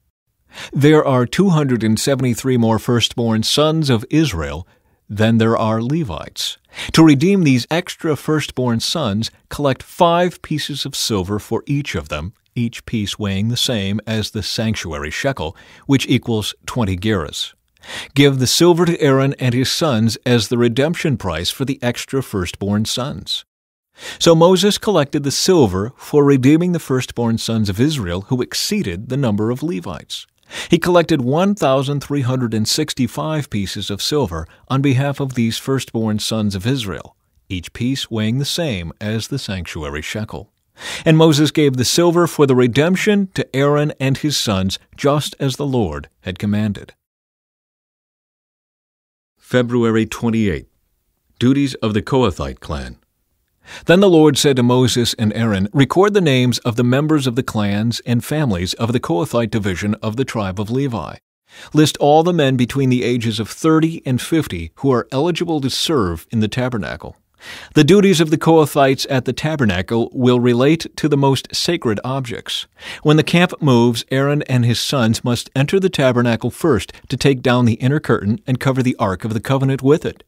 There are 273 more firstborn sons of Israel than there are Levites. To redeem these extra firstborn sons, collect 5 pieces of silver for each of them, each piece weighing the same as the sanctuary shekel, which equals 20 gerahs. Give the silver to Aaron and his sons as the redemption price for the extra firstborn sons." So Moses collected the silver for redeeming the firstborn sons of Israel who exceeded the number of Levites. He collected 1,365 pieces of silver on behalf of these firstborn sons of Israel, each piece weighing the same as the sanctuary shekel. And Moses gave the silver for the redemption to Aaron and his sons, just as the Lord had commanded. February 28. Duties of the Kohathite clan. Then the Lord said to Moses and Aaron, "Record the names of the members of the clans and families of the Kohathite division of the tribe of Levi. List all the men between the ages of 30 and 50 who are eligible to serve in the tabernacle. The duties of the Kohathites at the tabernacle will relate to the most sacred objects. When the camp moves, Aaron and his sons must enter the tabernacle first to take down the inner curtain and cover the Ark of the Covenant with it.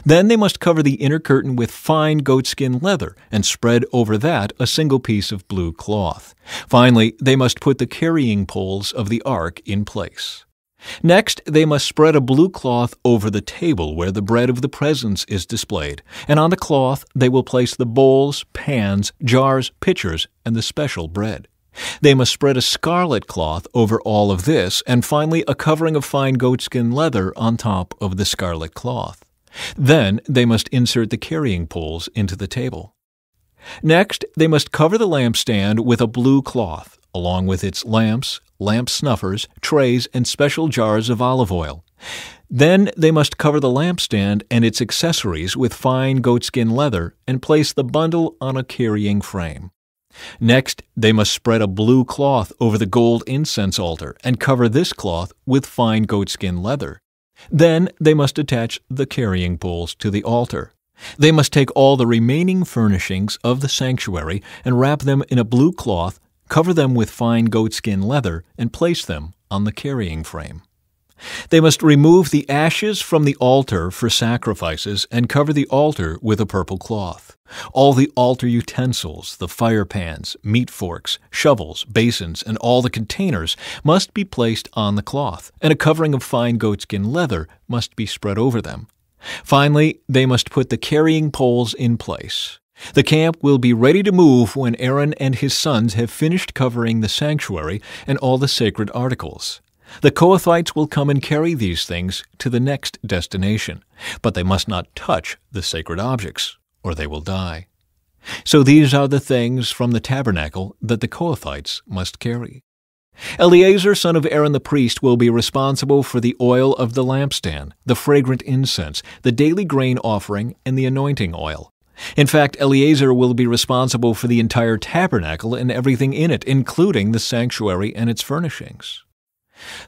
Then they must cover the inner curtain with fine goatskin leather and spread over that a single piece of blue cloth. Finally, they must put the carrying poles of the ark in place. Next, they must spread a blue cloth over the table where the bread of the presence is displayed, and on the cloth they will place the bowls, pans, jars, pitchers, and the special bread. They must spread a scarlet cloth over all of this, and finally a covering of fine goatskin leather on top of the scarlet cloth. Then they must insert the carrying poles into the table. Next, they must cover the lampstand with a blue cloth, along with its lamps, lamp snuffers, trays, and special jars of olive oil. Then they must cover the lampstand and its accessories with fine goatskin leather and place the bundle on a carrying frame. Next, they must spread a blue cloth over the gold incense altar and cover this cloth with fine goatskin leather. Then they must attach the carrying poles to the altar. They must take all the remaining furnishings of the sanctuary and wrap them in a blue cloth, cover them with fine goatskin leather, and place them on the carrying frame. They must remove the ashes from the altar for sacrifices and cover the altar with a purple cloth. All the altar utensils, the fire pans, meat forks, shovels, basins, and all the containers must be placed on the cloth, and a covering of fine goatskin leather must be spread over them. Finally, they must put the carrying poles in place. The camp will be ready to move when Aaron and his sons have finished covering the sanctuary and all the sacred articles. The Kohathites will come and carry these things to the next destination, but they must not touch the sacred objects, or they will die. So these are the things from the tabernacle that the Kohathites must carry. Eleazar, son of Aaron the priest, will be responsible for the oil of the lampstand, the fragrant incense, the daily grain offering, and the anointing oil. In fact, Eleazar will be responsible for the entire tabernacle and everything in it, including the sanctuary and its furnishings.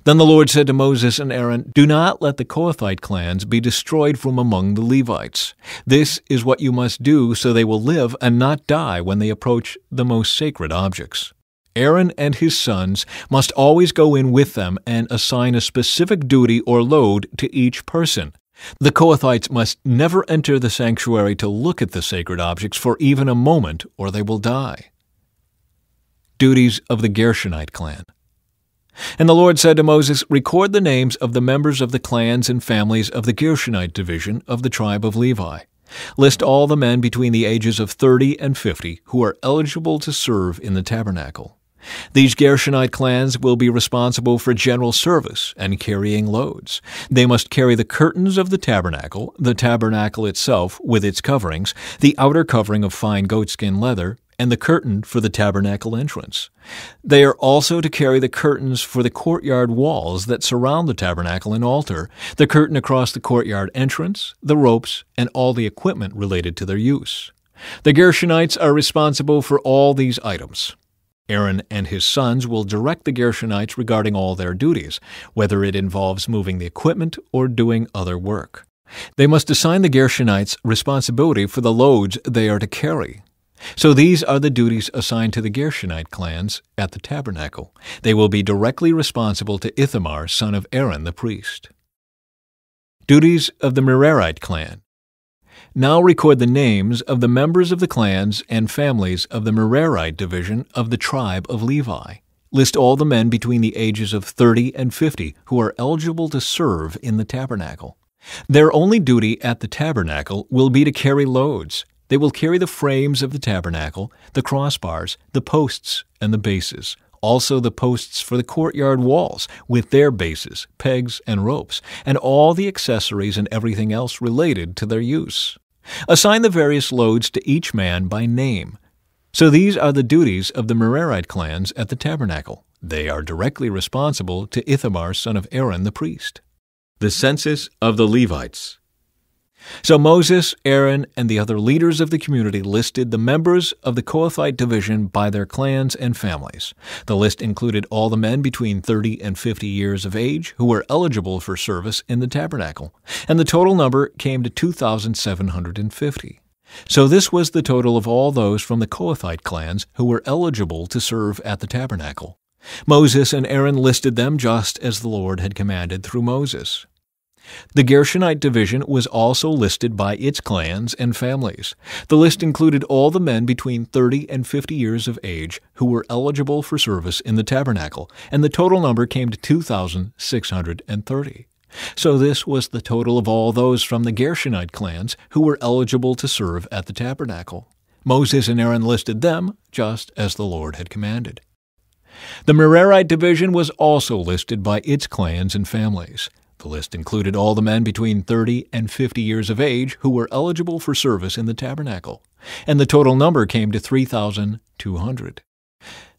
Then the Lord said to Moses and Aaron, "Do not let the Kohathite clans be destroyed from among the Levites. This is what you must do so they will live and not die when they approach the most sacred objects. Aaron and his sons must always go in with them and assign a specific duty or load to each person. The Kohathites must never enter the sanctuary to look at the sacred objects for even a moment, or they will die." Duties of the Gershonite clan. And the Lord said to Moses, "Record the names of the members of the clans and families of the Gershonite division of the tribe of Levi. List all the men between the ages of 30 and 50 who are eligible to serve in the tabernacle. These Gershonite clans will be responsible for general service and carrying loads. They must carry the curtains of the tabernacle itself with its coverings, the outer covering of fine goatskin leather, and the curtain for the tabernacle entrance. They are also to carry the curtains for the courtyard walls that surround the tabernacle and altar, the curtain across the courtyard entrance, the ropes, and all the equipment related to their use. The Gershonites are responsible for all these items. Aaron and his sons will direct the Gershonites regarding all their duties, whether it involves moving the equipment or doing other work. They must assign the Gershonites responsibility for the loads they are to carry. So these are the duties assigned to the Gershonite clans at the tabernacle. They will be directly responsible to Ithamar, son of Aaron the priest. Duties of the Merarite clan. Now record the names of the members of the clans and families of the Merarite division of the tribe of Levi. List all the men between the ages of 30 and 50 who are eligible to serve in the tabernacle. Their only duty at the tabernacle will be to carry loads. They will carry the frames of the tabernacle, the crossbars, the posts, and the bases, also the posts for the courtyard walls with their bases, pegs, and ropes, and all the accessories and everything else related to their use. Assign the various loads to each man by name. So these are the duties of the Merarite clans at the tabernacle. They are directly responsible to Ithamar, son of Aaron the priest. The census of the Levites. So Moses, Aaron, and the other leaders of the community listed the members of the Kohathite division by their clans and families. The list included all the men between 30 and 50 years of age who were eligible for service in the tabernacle, and the total number came to 2,750. So this was the total of all those from the Kohathite clans who were eligible to serve at the tabernacle. Moses and Aaron listed them just as the Lord had commanded through Moses. The Gershonite division was also listed by its clans and families. The list included all the men between 30 and 50 years of age who were eligible for service in the tabernacle, and the total number came to 2,630. So this was the total of all those from the Gershonite clans who were eligible to serve at the tabernacle. Moses and Aaron listed them just as the Lord had commanded. The Merarite division was also listed by its clans and families. The list included all the men between 30 and 50 years of age who were eligible for service in the tabernacle, and the total number came to 3,200.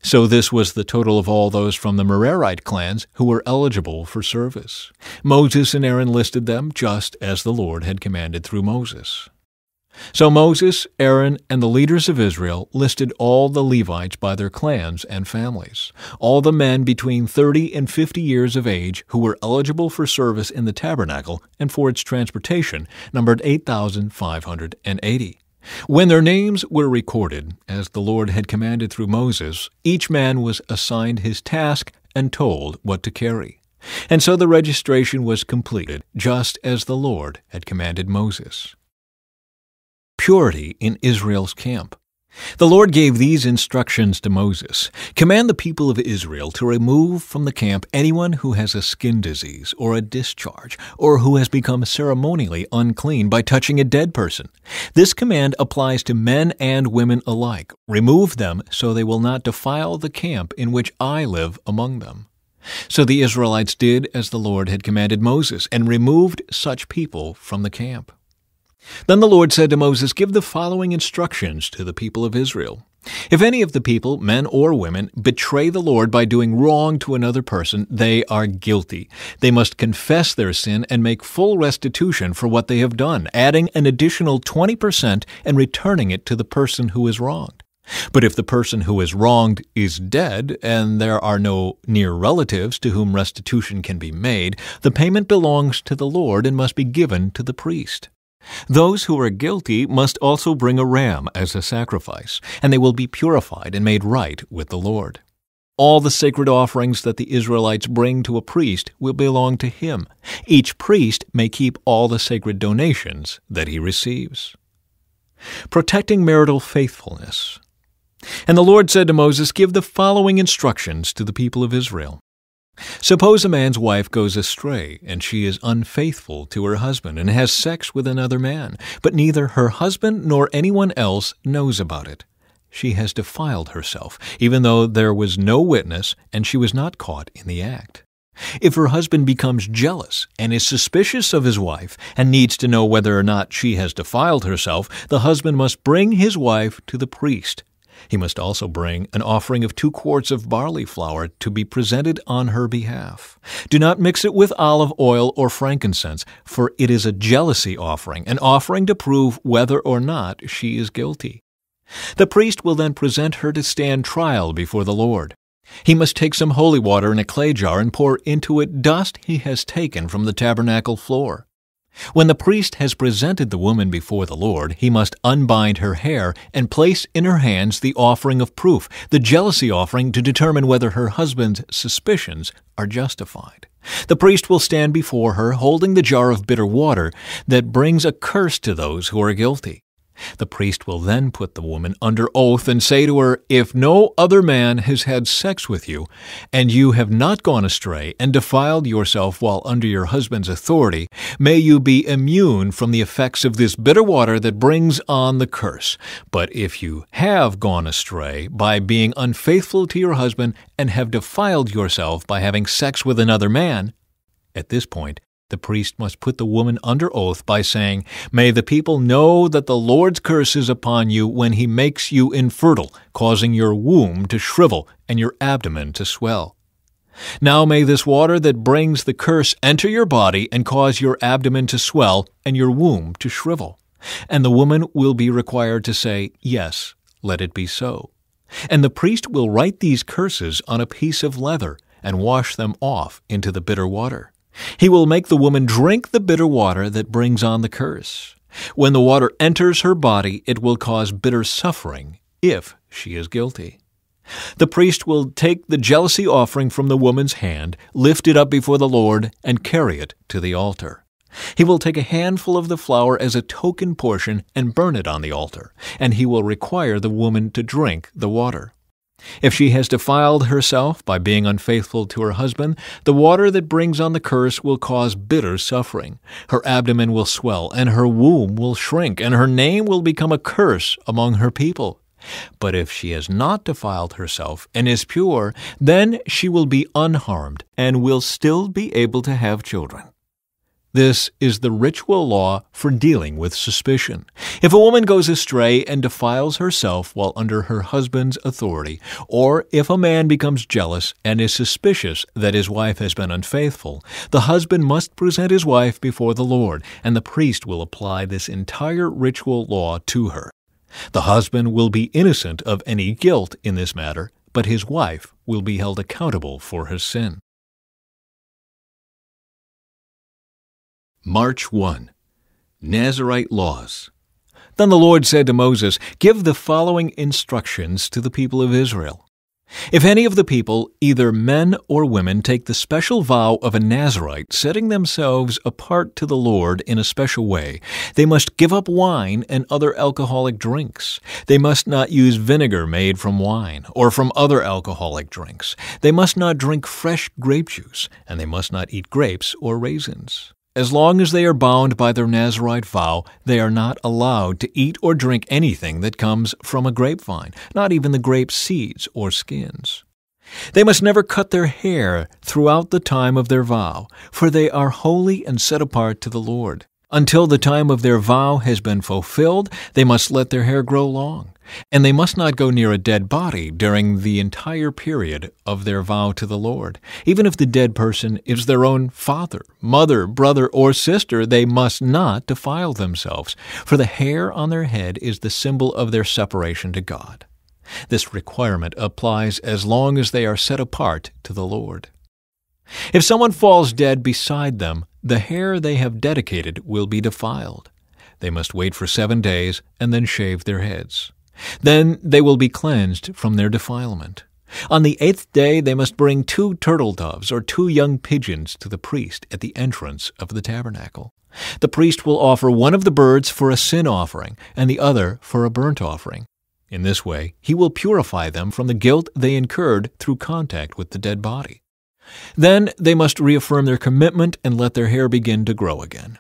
So this was the total of all those from the Merarite clans who were eligible for service. Moses and Aaron listed them just as the Lord had commanded through Moses. So Moses, Aaron, and the leaders of Israel listed all the Levites by their clans and families. All the men between 30 and 50 years of age who were eligible for service in the tabernacle and for its transportation numbered 8,580. When their names were recorded, as the Lord had commanded through Moses, each man was assigned his task and told what to carry. And so the registration was completed, just as the Lord had commanded Moses. Purity in Israel's camp. The Lord gave these instructions to Moses. Command the people of Israel to remove from the camp anyone who has a skin disease or a discharge, or who has become ceremonially unclean by touching a dead person. This command applies to men and women alike. Remove them so they will not defile the camp in which I live among them. So the Israelites did as the Lord had commanded Moses, and removed such people from the camp. Then the Lord said to Moses, "Give the following instructions to the people of Israel. If any of the people, men or women, betray the Lord by doing wrong to another person, they are guilty. They must confess their sin and make full restitution for what they have done, adding an additional 20% and returning it to the person who is wronged. But if the person who is wronged is dead, and there are no near relatives to whom restitution can be made, the payment belongs to the Lord and must be given to the priest. Those who are guilty must also bring a ram as a sacrifice, and they will be purified and made right with the Lord. All the sacred offerings that the Israelites bring to a priest will belong to him. Each priest may keep all the sacred donations that he receives." Protecting marital faithfulness. And the Lord said to Moses, "Give the following instructions to the people of Israel. Suppose a man's wife goes astray, and she is unfaithful to her husband and has sex with another man, but neither her husband nor anyone else knows about it. She has defiled herself, even though there was no witness and she was not caught in the act. If her husband becomes jealous and is suspicious of his wife and needs to know whether or not she has defiled herself, the husband must bring his wife to the priest. He must also bring an offering of 2 quarts of barley flour to be presented on her behalf. Do not mix it with olive oil or frankincense, for it is a jealousy offering, an offering to prove whether or not she is guilty. The priest will then present her to stand trial before the Lord. He must take some holy water in a clay jar and pour into it dust he has taken from the tabernacle floor. When the priest has presented the woman before the Lord, he must unbind her hair and place in her hands the offering of proof, the jealousy offering, to determine whether her husband's suspicions are justified. The priest will stand before her holding the jar of bitter water that brings a curse to those who are guilty. The priest will then put the woman under oath and say to her, "If no other man has had sex with you, and you have not gone astray and defiled yourself while under your husband's authority, may you be immune from the effects of this bitter water that brings on the curse. But if you have gone astray by being unfaithful to your husband and have defiled yourself by having sex with another man," at this point, the priest must put the woman under oath by saying, "May the people know that the Lord's curse is upon you when he makes you infertile, causing your womb to shrivel and your abdomen to swell. Now may this water that brings the curse enter your body and cause your abdomen to swell and your womb to shrivel." And the woman will be required to say, "Yes, let it be so." And the priest will write these curses on a piece of leather and wash them off into the bitter water. He will make the woman drink the bitter water that brings on the curse. When the water enters her body, it will cause bitter suffering if she is guilty. The priest will take the jealousy offering from the woman's hand, lift it up before the Lord, and carry it to the altar. He will take a handful of the flour as a token portion and burn it on the altar, and he will require the woman to drink the water. If she has defiled herself by being unfaithful to her husband, the water that brings on the curse will cause bitter suffering. Her abdomen will swell, and her womb will shrink, and her name will become a curse among her people. But if she has not defiled herself and is pure, then she will be unharmed and will still be able to have children. This is the ritual law for dealing with suspicion. If a woman goes astray and defiles herself while under her husband's authority, or if a man becomes jealous and is suspicious that his wife has been unfaithful, the husband must present his wife before the Lord, and the priest will apply this entire ritual law to her. The husband will be innocent of any guilt in this matter, but his wife will be held accountable for her sin. March 1. Nazirite Laws. Then the Lord said to Moses, "Give the following instructions to the people of Israel. If any of the people, either men or women, take the special vow of a Nazirite, setting themselves apart to the Lord in a special way, they must give up wine and other alcoholic drinks. They must not use vinegar made from wine or from other alcoholic drinks. They must not drink fresh grape juice, and they must not eat grapes or raisins. As long as they are bound by their Nazirite vow, they are not allowed to eat or drink anything that comes from a grapevine, not even the grape seeds or skins. They must never cut their hair throughout the time of their vow, for they are holy and set apart to the Lord. Until the time of their vow has been fulfilled, they must let their hair grow long, and they must not go near a dead body during the entire period of their vow to the Lord. Even if the dead person is their own father, mother, brother, or sister, they must not defile themselves, for the hair on their head is the symbol of their separation to God. This requirement applies as long as they are set apart to the Lord. If someone falls dead beside them, the hair they have dedicated will be defiled. They must wait for 7 days and then shave their heads. Then they will be cleansed from their defilement. On the 8th day they must bring 2 turtle doves or 2 young pigeons to the priest at the entrance of the tabernacle. The priest will offer one of the birds for a sin offering and the other for a burnt offering. In this way, he will purify them from the guilt they incurred through contact with the dead body. Then they must reaffirm their commitment and let their hair begin to grow again.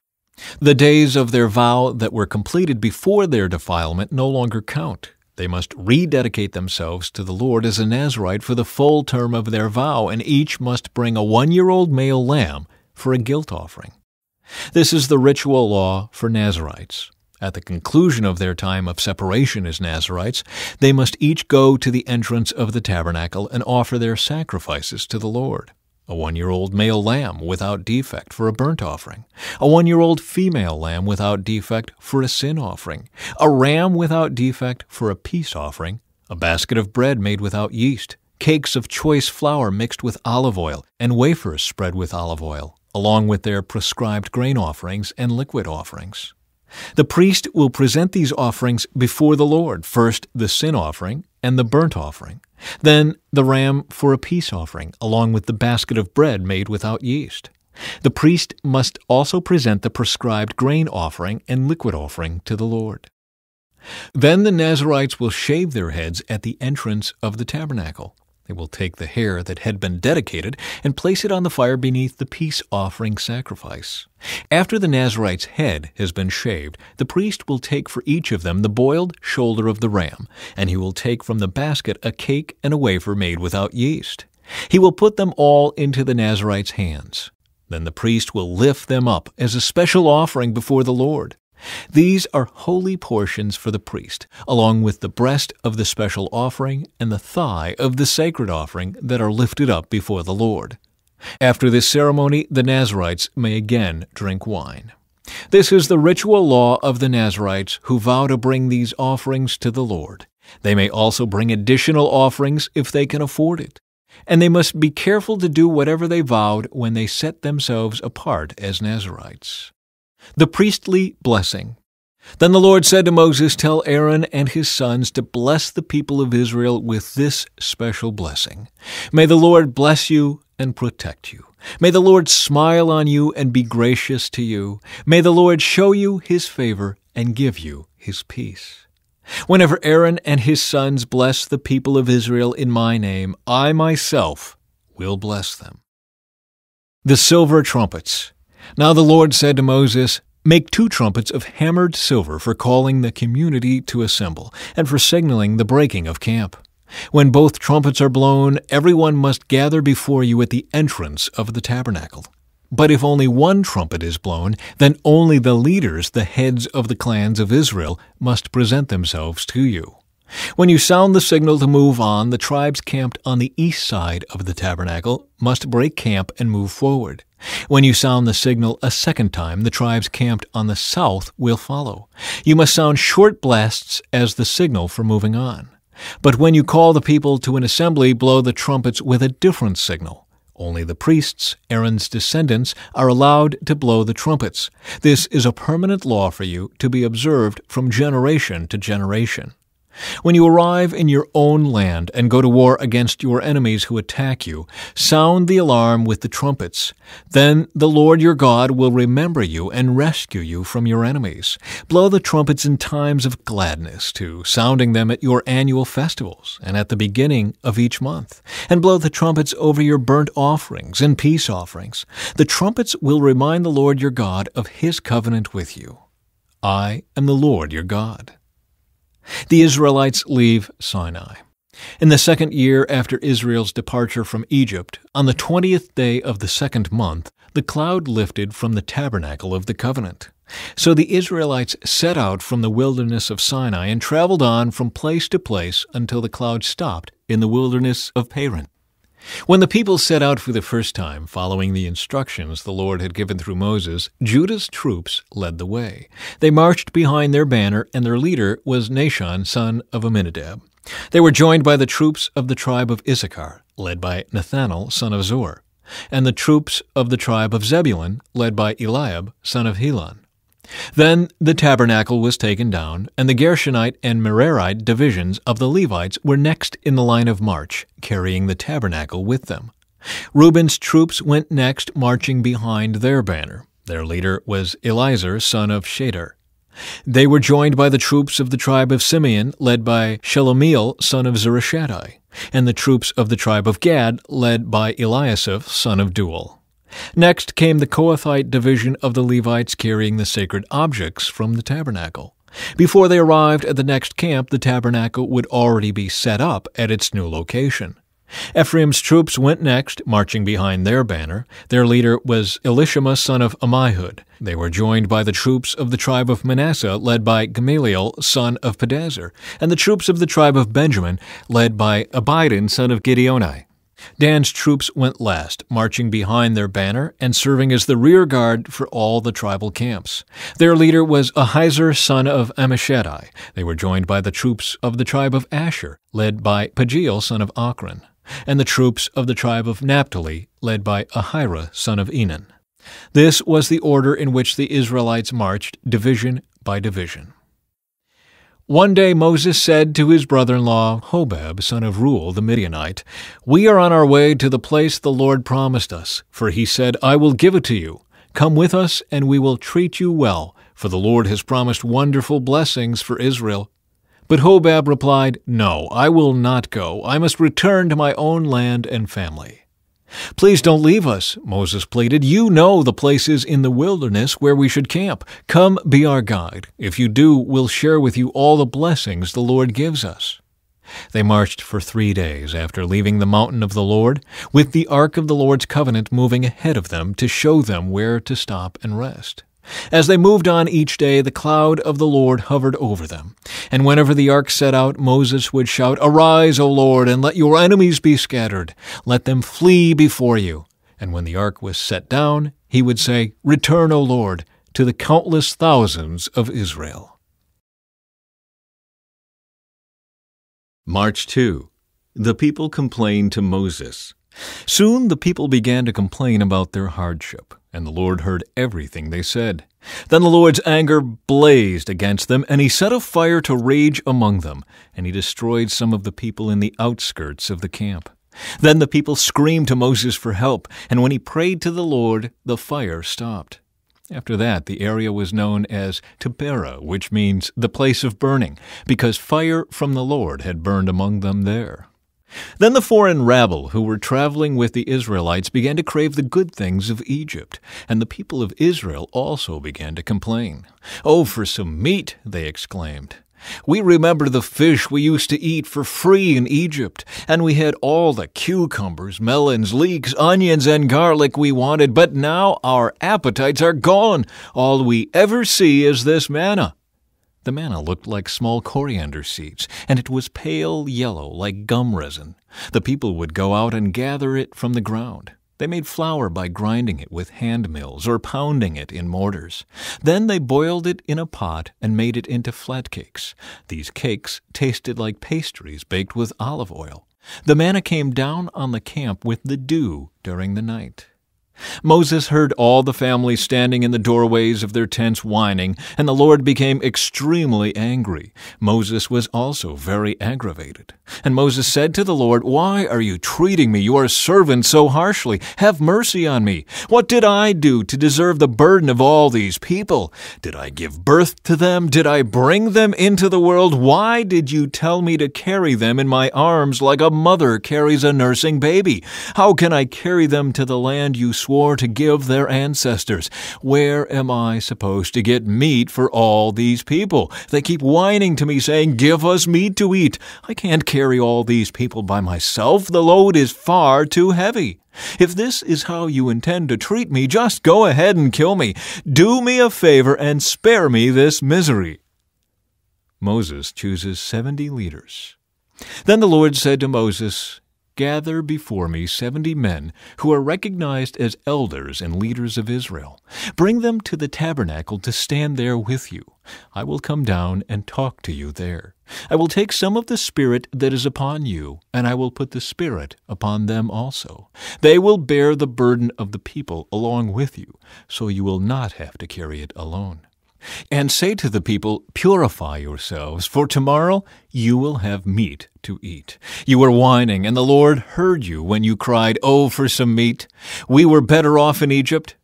The days of their vow that were completed before their defilement no longer count. They must rededicate themselves to the Lord as a Nazirite for the full term of their vow, and each must bring a 1-year-old male lamb for a guilt offering. This is the ritual law for Nazirites. At the conclusion of their time of separation as Nazirites, they must each go to the entrance of the tabernacle and offer their sacrifices to the Lord. A 1-year-old male lamb without defect for a burnt offering, a 1-year-old female lamb without defect for a sin offering, a ram without defect for a peace offering, a basket of bread made without yeast, cakes of choice flour mixed with olive oil, and wafers spread with olive oil, along with their prescribed grain offerings and liquid offerings. The priest will present these offerings before the Lord, first the sin offering and the burnt offering, then the ram for a peace offering, along with the basket of bread made without yeast. The priest must also present the prescribed grain offering and liquid offering to the Lord. Then the Nazirites will shave their heads at the entrance of the tabernacle. They will take the hair that had been dedicated and place it on the fire beneath the peace offering sacrifice. After the Nazirite's head has been shaved, the priest will take for each of them the boiled shoulder of the ram, and he will take from the basket a cake and a wafer made without yeast. He will put them all into the Nazirite's hands. Then the priest will lift them up as a special offering before the Lord. These are holy portions for the priest, along with the breast of the special offering and the thigh of the sacred offering that are lifted up before the Lord. After this ceremony, the Nazirites may again drink wine. This is the ritual law of the Nazirites who vow to bring these offerings to the Lord. They may also bring additional offerings if they can afford it. And they must be careful to do whatever they vowed when they set themselves apart as Nazirites. The priestly blessing. Then the Lord said to Moses, "Tell Aaron and his sons to bless the people of Israel with this special blessing. May the Lord bless you and protect you. May the Lord smile on you and be gracious to you. May the Lord show you his favor and give you his peace. Whenever Aaron and his sons bless the people of Israel in my name, I myself will bless them." The silver trumpets. Now the Lord said to Moses, "Make 2 trumpets of hammered silver for calling the community to assemble, and for signaling the breaking of camp. When both trumpets are blown, everyone must gather before you at the entrance of the tabernacle. But if only 1 trumpet is blown, then only the leaders, the heads of the clans of Israel, must present themselves to you. When you sound the signal to move on, the tribes camped on the east side of the tabernacle must break camp and move forward. When you sound the signal a second time, the tribes camped on the south will follow. You must sound short blasts as the signal for moving on. But when you call the people to an assembly, blow the trumpets with a different signal. Only the priests, Aaron's descendants, are allowed to blow the trumpets. This is a permanent law for you to be observed from generation to generation. When you arrive in your own land and go to war against your enemies who attack you, sound the alarm with the trumpets. Then the Lord your God will remember you and rescue you from your enemies. Blow the trumpets in times of gladness, too, sounding them at your annual festivals and at the beginning of each month. And blow the trumpets over your burnt offerings and peace offerings. The trumpets will remind the Lord your God of his covenant with you. I am the Lord your God. The Israelites leave Sinai. In the 2nd year after Israel's departure from Egypt, on the 20th day of the 2nd month, the cloud lifted from the tabernacle of the covenant. So the Israelites set out from the wilderness of Sinai and traveled on from place to place until the cloud stopped in the wilderness of Paran. When the people set out for the first time, following the instructions the Lord had given through Moses, Judah's troops led the way. They marched behind their banner, and their leader was Nahshon, son of Amminadab. They were joined by the troops of the tribe of Issachar, led by Nathanael, son of Zor, and the troops of the tribe of Zebulun, led by Eliab, son of Helon. Then the tabernacle was taken down, and the Gershonite and Merarite divisions of the Levites were next in the line of march, carrying the tabernacle with them. Reuben's troops went next, marching behind their banner. Their leader was Eliezer, son of Shedar. They were joined by the troops of the tribe of Simeon, led by Shelomiel, son of Zurishaddai, and the troops of the tribe of Gad, led by Eliasaph, son of Duel. Next came the Kohathite division of the Levites carrying the sacred objects from the tabernacle. Before they arrived at the next camp, the tabernacle would already be set up at its new location. Ephraim's troops went next, marching behind their banner. Their leader was Elishama son of Ammihud. They were joined by the troops of the tribe of Manasseh, led by Gamaliel son of Pedazur, and the troops of the tribe of Benjamin, led by Abidan son of Gideoni. Dan's troops went last, marching behind their banner and serving as the rear guard for all the tribal camps. Their leader was Ahiezer son of Ammishaddai. They were joined by the troops of the tribe of Asher, led by Pagiel son of Ochran, and the troops of the tribe of Naphtali, led by Ahira son of Enan. This was the order in which the Israelites marched, division by division. One day Moses said to his brother-in-law, Hobab, son of Reuel the Midianite, "We are on our way to the place the Lord promised us, for he said, 'I will give it to you. Come with us, and we will treat you well, for the Lord has promised wonderful blessings for Israel.' But Hobab replied, 'No, I will not go. I must return to my own land and family.' 'Please don't leave us,' Moses pleaded. 'You know the places in the wilderness where we should camp. Come, be our guide. If you do, we'll share with you all the blessings the Lord gives us.' They marched for 3 days after leaving the mountain of the Lord, with the ark of the Lord's covenant moving ahead of them to show them where to stop and rest. As they moved on each day, the cloud of the Lord hovered over them. And whenever the ark set out, Moses would shout, 'Arise, O Lord, and let your enemies be scattered. Let them flee before you.' And when the ark was set down, he would say, 'Return, O Lord, to the countless thousands of Israel.'" March 2. The people complained to Moses. Soon the people began to complain about their hardship, and the Lord heard everything they said. Then the Lord's anger blazed against them, and he set a fire to rage among them, and he destroyed some of the people in the outskirts of the camp. Then the people screamed to Moses for help, and when he prayed to the Lord, the fire stopped. After that, the area was known as Taberah, which means the place of burning, because fire from the Lord had burned among them there. Then the foreign rabble who were traveling with the Israelites began to crave the good things of Egypt, and the people of Israel also began to complain. "Oh, for some meat," they exclaimed. "We remember the fish we used to eat for free in Egypt, and we had all the cucumbers, melons, leeks, onions, and garlic we wanted, but now our appetites are gone. All we ever see is this manna." The manna looked like small coriander seeds, and it was pale yellow like gum resin. The people would go out and gather it from the ground. They made flour by grinding it with hand mills or pounding it in mortars. Then they boiled it in a pot and made it into flat cakes. These cakes tasted like pastries baked with olive oil. The manna came down on the camp with the dew during the night. Moses heard all the families standing in the doorways of their tents whining, and the Lord became extremely angry. Moses was also very aggravated. And Moses said to the Lord, "Why are you treating me, your servant, so harshly? Have mercy on me. What did I do to deserve the burden of all these people? Did I give birth to them? Did I bring them into the world? Why did you tell me to carry them in my arms like a mother carries a nursing baby? How can I carry them to the land you swore to give their ancestors? Where am I supposed to get meat for all these people? They keep whining to me, saying, 'Give us meat to eat.' I can't carry all these people by myself. The load is far too heavy. If this is how you intend to treat me, just go ahead and kill me. Do me a favor and spare me this misery." Moses chooses 70 leaders. Then the Lord said to Moses, "Gather before me 70 men who are recognized as elders and leaders of Israel. Bring them to the tabernacle to stand there with you. I will come down and talk to you there. I will take some of the Spirit that is upon you, and I will put the Spirit upon them also. They will bear the burden of the people along with you, so you will not have to carry it alone. And say to the people, 'Purify yourselves, for tomorrow you will have meat to eat.' You were whining, and the Lord heard you when you cried, 'Oh, for some meat! We were better off in Egypt.'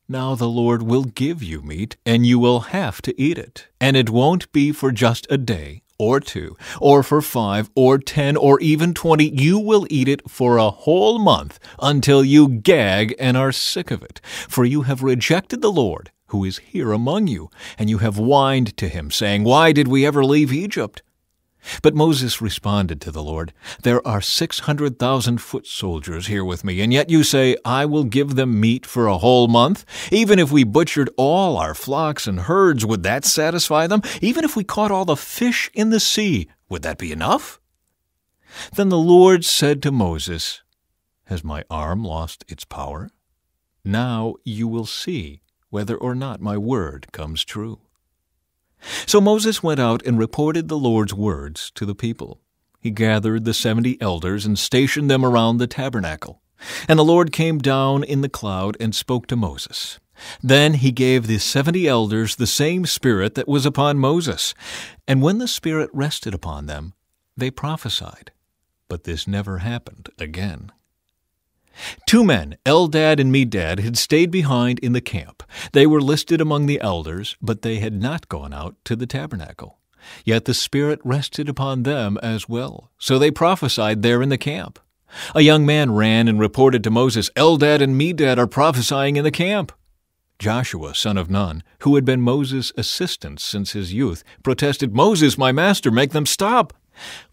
Now the Lord will give you meat, and you will have to eat it. And it won't be for just a day, or 2, or for 5, or 10, or even 20. You will eat it for a whole month until you gag and are sick of it. For you have rejected the Lord, who is here among you, and you have whined to him, saying, 'Why did we ever leave Egypt?' But Moses responded to the Lord, "There are 600,000 foot soldiers here with me, and yet you say, I will give them meat for a whole month? Even if we butchered all our flocks and herds, would that satisfy them? Even if we caught all the fish in the sea, would that be enough?" Then the Lord said to Moses, "Has my arm lost its power? Now you will see whether or not my word comes true." So Moses went out and reported the Lord's words to the people. He gathered the 70 elders and stationed them around the tabernacle. And the Lord came down in the cloud and spoke to Moses. Then he gave the 70 elders the same spirit that was upon Moses. And when the Spirit rested upon them, they prophesied. But this never happened again. 2 men, Eldad and Medad, had stayed behind in the camp. They were listed among the elders, but they had not gone out to the tabernacle. Yet the Spirit rested upon them as well, so they prophesied there in the camp. A young man ran and reported to Moses, "Eldad and Medad are prophesying in the camp." Joshua, son of Nun, who had been Moses' assistant since his youth, protested, "Moses, my master, make them stop."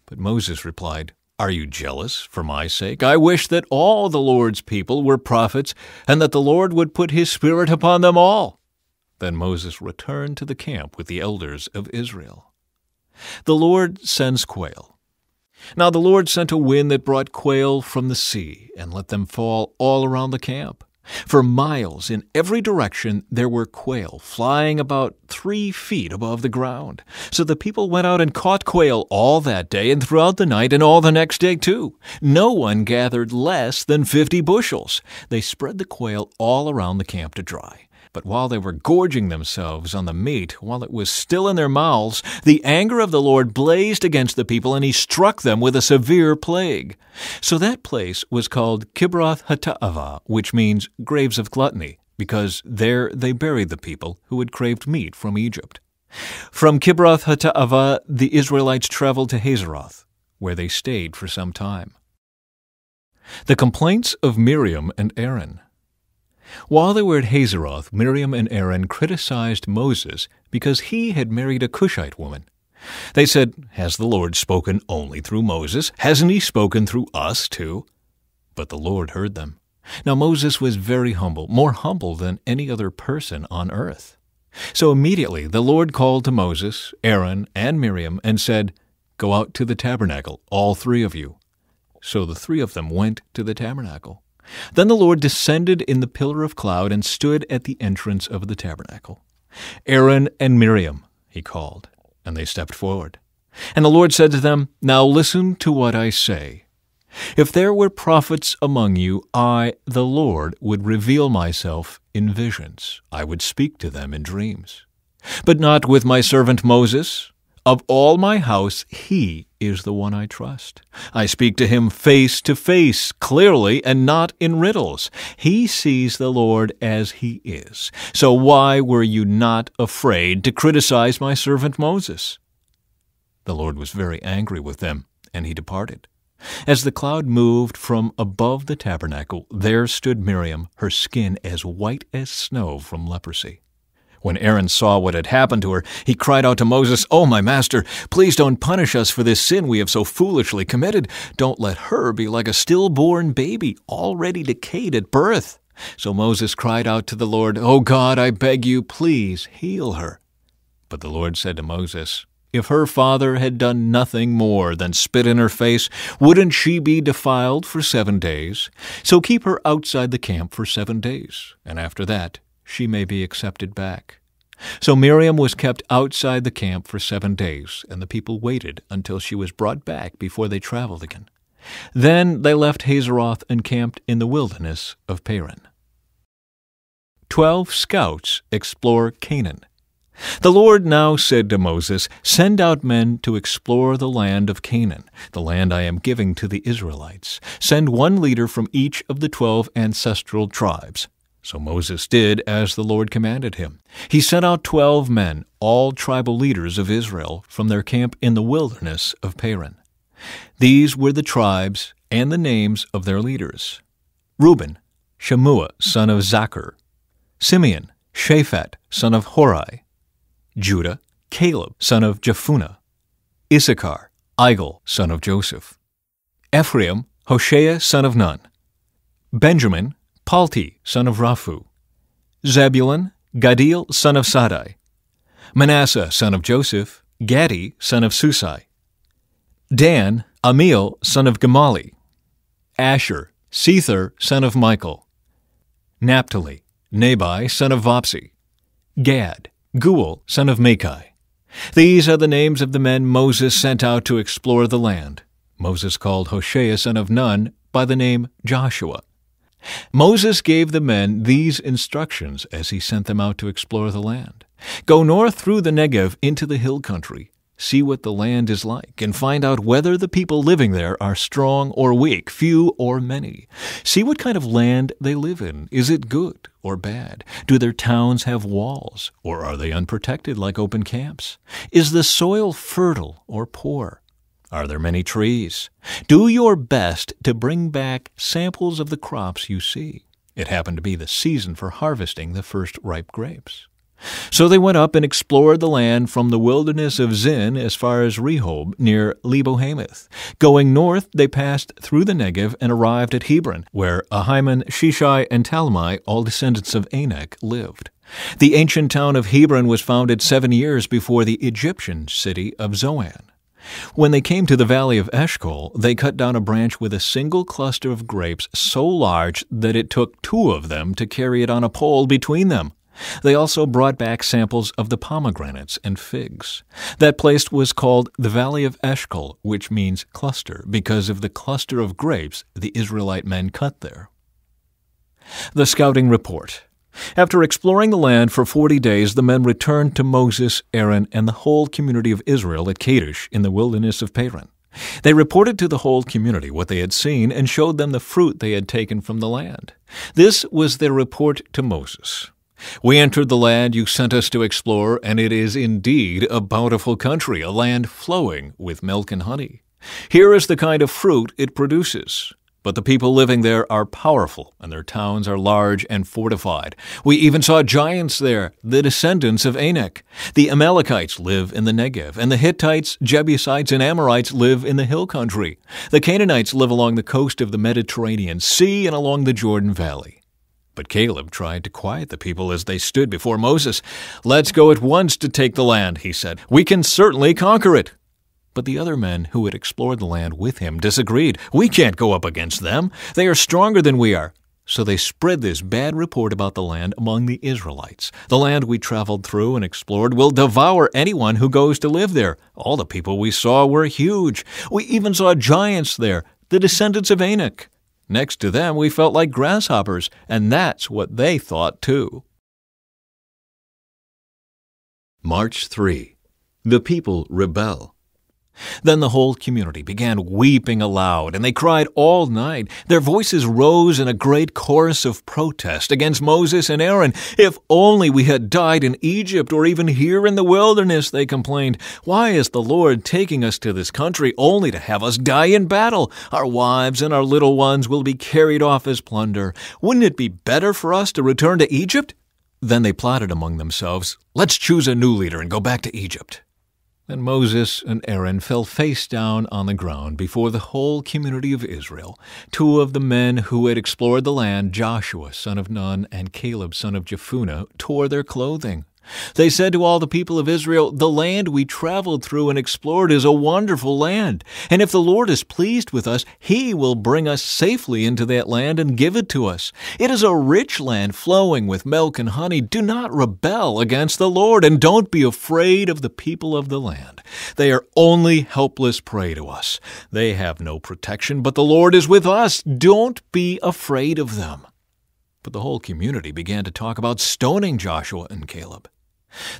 But Moses replied, "Are you jealous for my sake? I wish that all the Lord's people were prophets, and that the Lord would put his Spirit upon them all." Then Moses returned to the camp with the elders of Israel. The Lord sends quail. Now the Lord sent a wind that brought quail from the sea, and let them fall all around the camp. For miles in every direction there were quail flying about 3 feet above the ground. So the people went out and caught quail all that day and throughout the night and all the next day too. No one gathered less than 50 bushels. They spread the quail all around the camp to dry. But while they were gorging themselves on the meat, while it was still in their mouths, the anger of the Lord blazed against the people, and he struck them with a severe plague. So that place was called Kibroth-Hattaavah, which means graves of gluttony, because there they buried the people who had craved meat from Egypt. From Kibroth-Hattaavah the Israelites traveled to Hazeroth, where they stayed for some time. The complaints of Miriam and Aaron. While they were at Hazeroth, Miriam and Aaron criticized Moses because he had married a Cushite woman. They said, "Has the Lord spoken only through Moses? Hasn't he spoken through us too?" But the Lord heard them. Now Moses was very humble, more humble than any other person on earth. So immediately the Lord called to Moses, Aaron, and Miriam and said, "Go out to the tabernacle, all 3 of you." So the 3 of them went to the tabernacle. Then the Lord descended in the pillar of cloud and stood at the entrance of the tabernacle. "Aaron and Miriam," he called, and they stepped forward. And the Lord said to them, "Now listen to what I say. If there were prophets among you, I, the Lord, would reveal myself in visions. I would speak to them in dreams. But not with my servant Moses. Of all my house, he is the one I trust. I speak to him face to face, clearly, and not in riddles. He sees the Lord as he is. So why were you not afraid to criticize my servant Moses?" The Lord was very angry with them, and he departed. As the cloud moved from above the tabernacle, there stood Miriam, her skin as white as snow from leprosy. When Aaron saw what had happened to her, he cried out to Moses, "Oh, my master, please don't punish us for this sin we have so foolishly committed. Don't let her be like a stillborn baby, already decayed at birth." So Moses cried out to the Lord, "Oh God, I beg you, please heal her." But the Lord said to Moses, "If her father had done nothing more than spit in her face, wouldn't she be defiled for 7 days? So keep her outside the camp for 7 days, and after that she may be accepted back." So Miriam was kept outside the camp for 7 days, and the people waited until she was brought back before they traveled again. Then they left Hazeroth and camped in the wilderness of Paran. 12 scouts explore Canaan. The Lord now said to Moses, "Send out men to explore the land of Canaan, the land I am giving to the Israelites. Send 1 leader from each of the 12 ancestral tribes." So Moses did as the Lord commanded him. He sent out 12 men, all tribal leaders of Israel, from their camp in the wilderness of Paran. These were the tribes and the names of their leaders: Reuben, Shammua, son of Zachar; Simeon, Shaphat, son of Hori; Judah, Caleb, son of Jephunneh; Issachar, Igal, son of Joseph. Ephraim, Hoshea, son of Nun. Benjamin, Palti, son of Raphu. Zebulun, Gaddiel, son of Sadai. Manasseh, son of Joseph, Gadi, son of Susai. Dan, Amiel, son of Gamali. Asher, Sethur, son of Michael. Naphtali, Nabai, son of Vopsi. Gad, Guel, son of Machi. These are the names of the men Moses sent out to explore the land. Moses called Hoshea, son of Nun, by the name Joshua. Moses gave the men these instructions as he sent them out to explore the land. Go north through the Negev into the hill country. See what the land is like, and find out whether the people living there are strong or weak, few or many. See what kind of land they live in. Is it good or bad? Do their towns have walls, or are they unprotected like open camps? Is the soil fertile or poor? Are there many trees? Do your best to bring back samples of the crops you see. It happened to be the season for harvesting the first ripe grapes. So they went up and explored the land from the wilderness of Zin as far as Rehob near Lebo-Hamath. Going north, they passed through the Negev and arrived at Hebron, where Ahiman, Shishai, and Talmai, all descendants of Anak, lived. The ancient town of Hebron was founded 7 years before the Egyptian city of Zoan. When they came to the valley of Eshcol, they cut down a branch with a single cluster of grapes so large that it took 2 of them to carry it on a pole between them. They also brought back samples of the pomegranates and figs. That place was called the Valley of Eshcol, which means cluster, because of the cluster of grapes the Israelite men cut there. The scouting report. After exploring the land for 40 days, the men returned to Moses, Aaron, and the whole community of Israel at Kadesh in the wilderness of Paran. They reported to the whole community what they had seen and showed them the fruit they had taken from the land. This was their report to Moses. We entered the land you sent us to explore, and it is indeed a bountiful country, a land flowing with milk and honey. Here is the kind of fruit it produces. But the people living there are powerful, and their towns are large and fortified. We even saw giants there, the descendants of Anak. The Amalekites live in the Negev, and the Hittites, Jebusites, and Amorites live in the hill country. The Canaanites live along the coast of the Mediterranean Sea and along the Jordan Valley. But Caleb tried to quiet the people as they stood before Moses. "Let's go at once to take the land," he said. "We can certainly conquer it." But the other men who had explored the land with him disagreed. "We can't go up against them. They are stronger than we are." So they spread this bad report about the land among the Israelites. "The land we traveled through and explored will devour anyone who goes to live there. All the people we saw were huge. We even saw giants there, the descendants of Anak. Next to them, we felt like grasshoppers, and that's what they thought too." March 3. The people rebel. Then the whole community began weeping aloud, and they cried all night. Their voices rose in a great chorus of protest against Moses and Aaron. "If only we had died in Egypt, or even here in the wilderness," they complained. "Why is the Lord taking us to this country only to have us die in battle? Our wives and our little ones will be carried off as plunder. Wouldn't it be better for us to return to Egypt?" Then they plotted among themselves, "Let's choose a new leader and go back to Egypt." Then Moses and Aaron fell face down on the ground before the whole community of Israel. 2 of the men who had explored the land, Joshua son of Nun and Caleb son of Jephunneh, tore their clothing. They said to all the people of Israel, "The land we traveled through and explored is a wonderful land, and if the Lord is pleased with us, He will bring us safely into that land and give it to us. It is a rich land flowing with milk and honey. Do not rebel against the Lord, and don't be afraid of the people of the land. They are only helpless prey to us. They have no protection, but the Lord is with us. Don't be afraid of them." But the whole community began to talk about stoning Joshua and Caleb.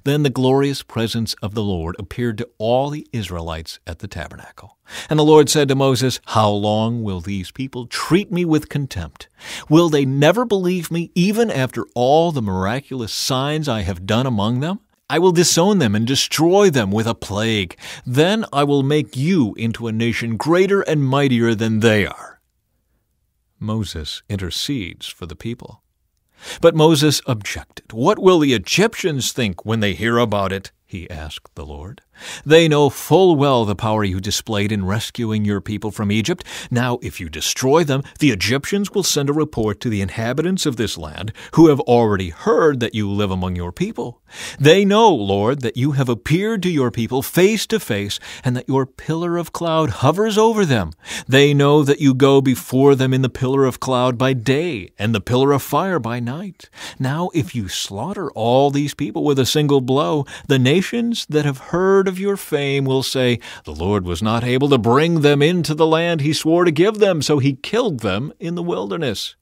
Then the glorious presence of the Lord appeared to all the Israelites at the tabernacle. And the Lord said to Moses, "How long will these people treat me with contempt? Will they never believe me, even after all the miraculous signs I have done among them? I will disown them and destroy them with a plague. Then I will make you into a nation greater and mightier than they are." Moses intercedes for the people. But Moses objected. "What will the Egyptians think when they hear about it?" he asked the Lord. They know full well the power you displayed in rescuing your people from Egypt. Now, if you destroy them, the Egyptians will send a report to the inhabitants of this land, who have already heard that you live among your people. They know, Lord, that you have appeared to your people face to face, and that your pillar of cloud hovers over them. They know that you go before them in the pillar of cloud by day, and the pillar of fire by night. Now, if you slaughter all these people with a single blow, the nations that have heard of your fame will say, "The Lord was not able to bring them into the land he swore to give them, so he killed them in the wilderness."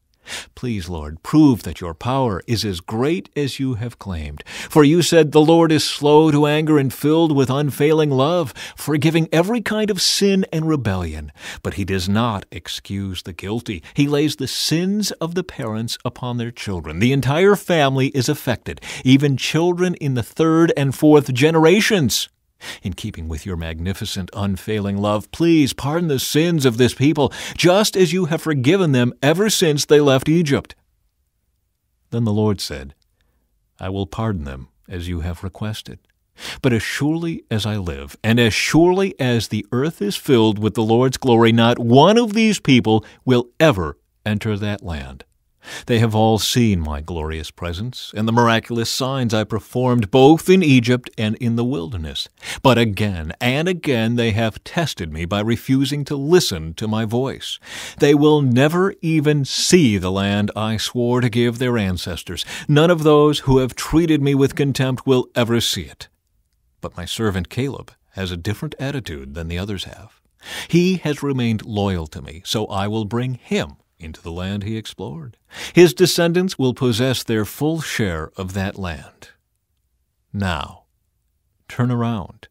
Please, Lord, prove that your power is as great as you have claimed. For you said, "The Lord is slow to anger and filled with unfailing love, forgiving every kind of sin and rebellion. But he does not excuse the guilty. He lays the sins of the parents upon their children. The entire family is affected, even children in the third and fourth generations." In keeping with your magnificent, unfailing love, please pardon the sins of this people, just as you have forgiven them ever since they left Egypt. Then the Lord said, "I will pardon them as you have requested. But as surely as I live, and as surely as the earth is filled with the Lord's glory, not one of these people will ever enter that land. They have all seen my glorious presence and the miraculous signs I performed both in Egypt and in the wilderness. But again and again they have tested me by refusing to listen to my voice. They will never even see the land I swore to give their ancestors. None of those who have treated me with contempt will ever see it. But my servant Caleb has a different attitude than the others have. He has remained loyal to me, so I will bring him into the land he explored. His descendants will possess their full share of that land. Now, turn around,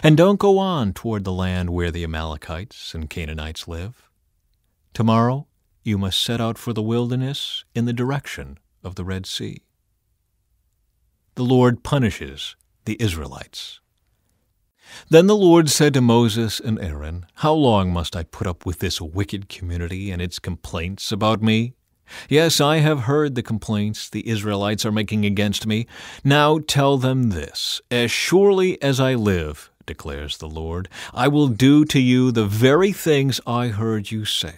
and don't go on toward the land where the Amalekites and Canaanites live. Tomorrow you must set out for the wilderness in the direction of the Red Sea." The Lord punishes the Israelites. Then the Lord said to Moses and Aaron, "How long must I put up with this wicked community and its complaints about me? Yes, I have heard the complaints the Israelites are making against me. Now tell them this: as surely as I live, declares the Lord, I will do to you the very things I heard you say.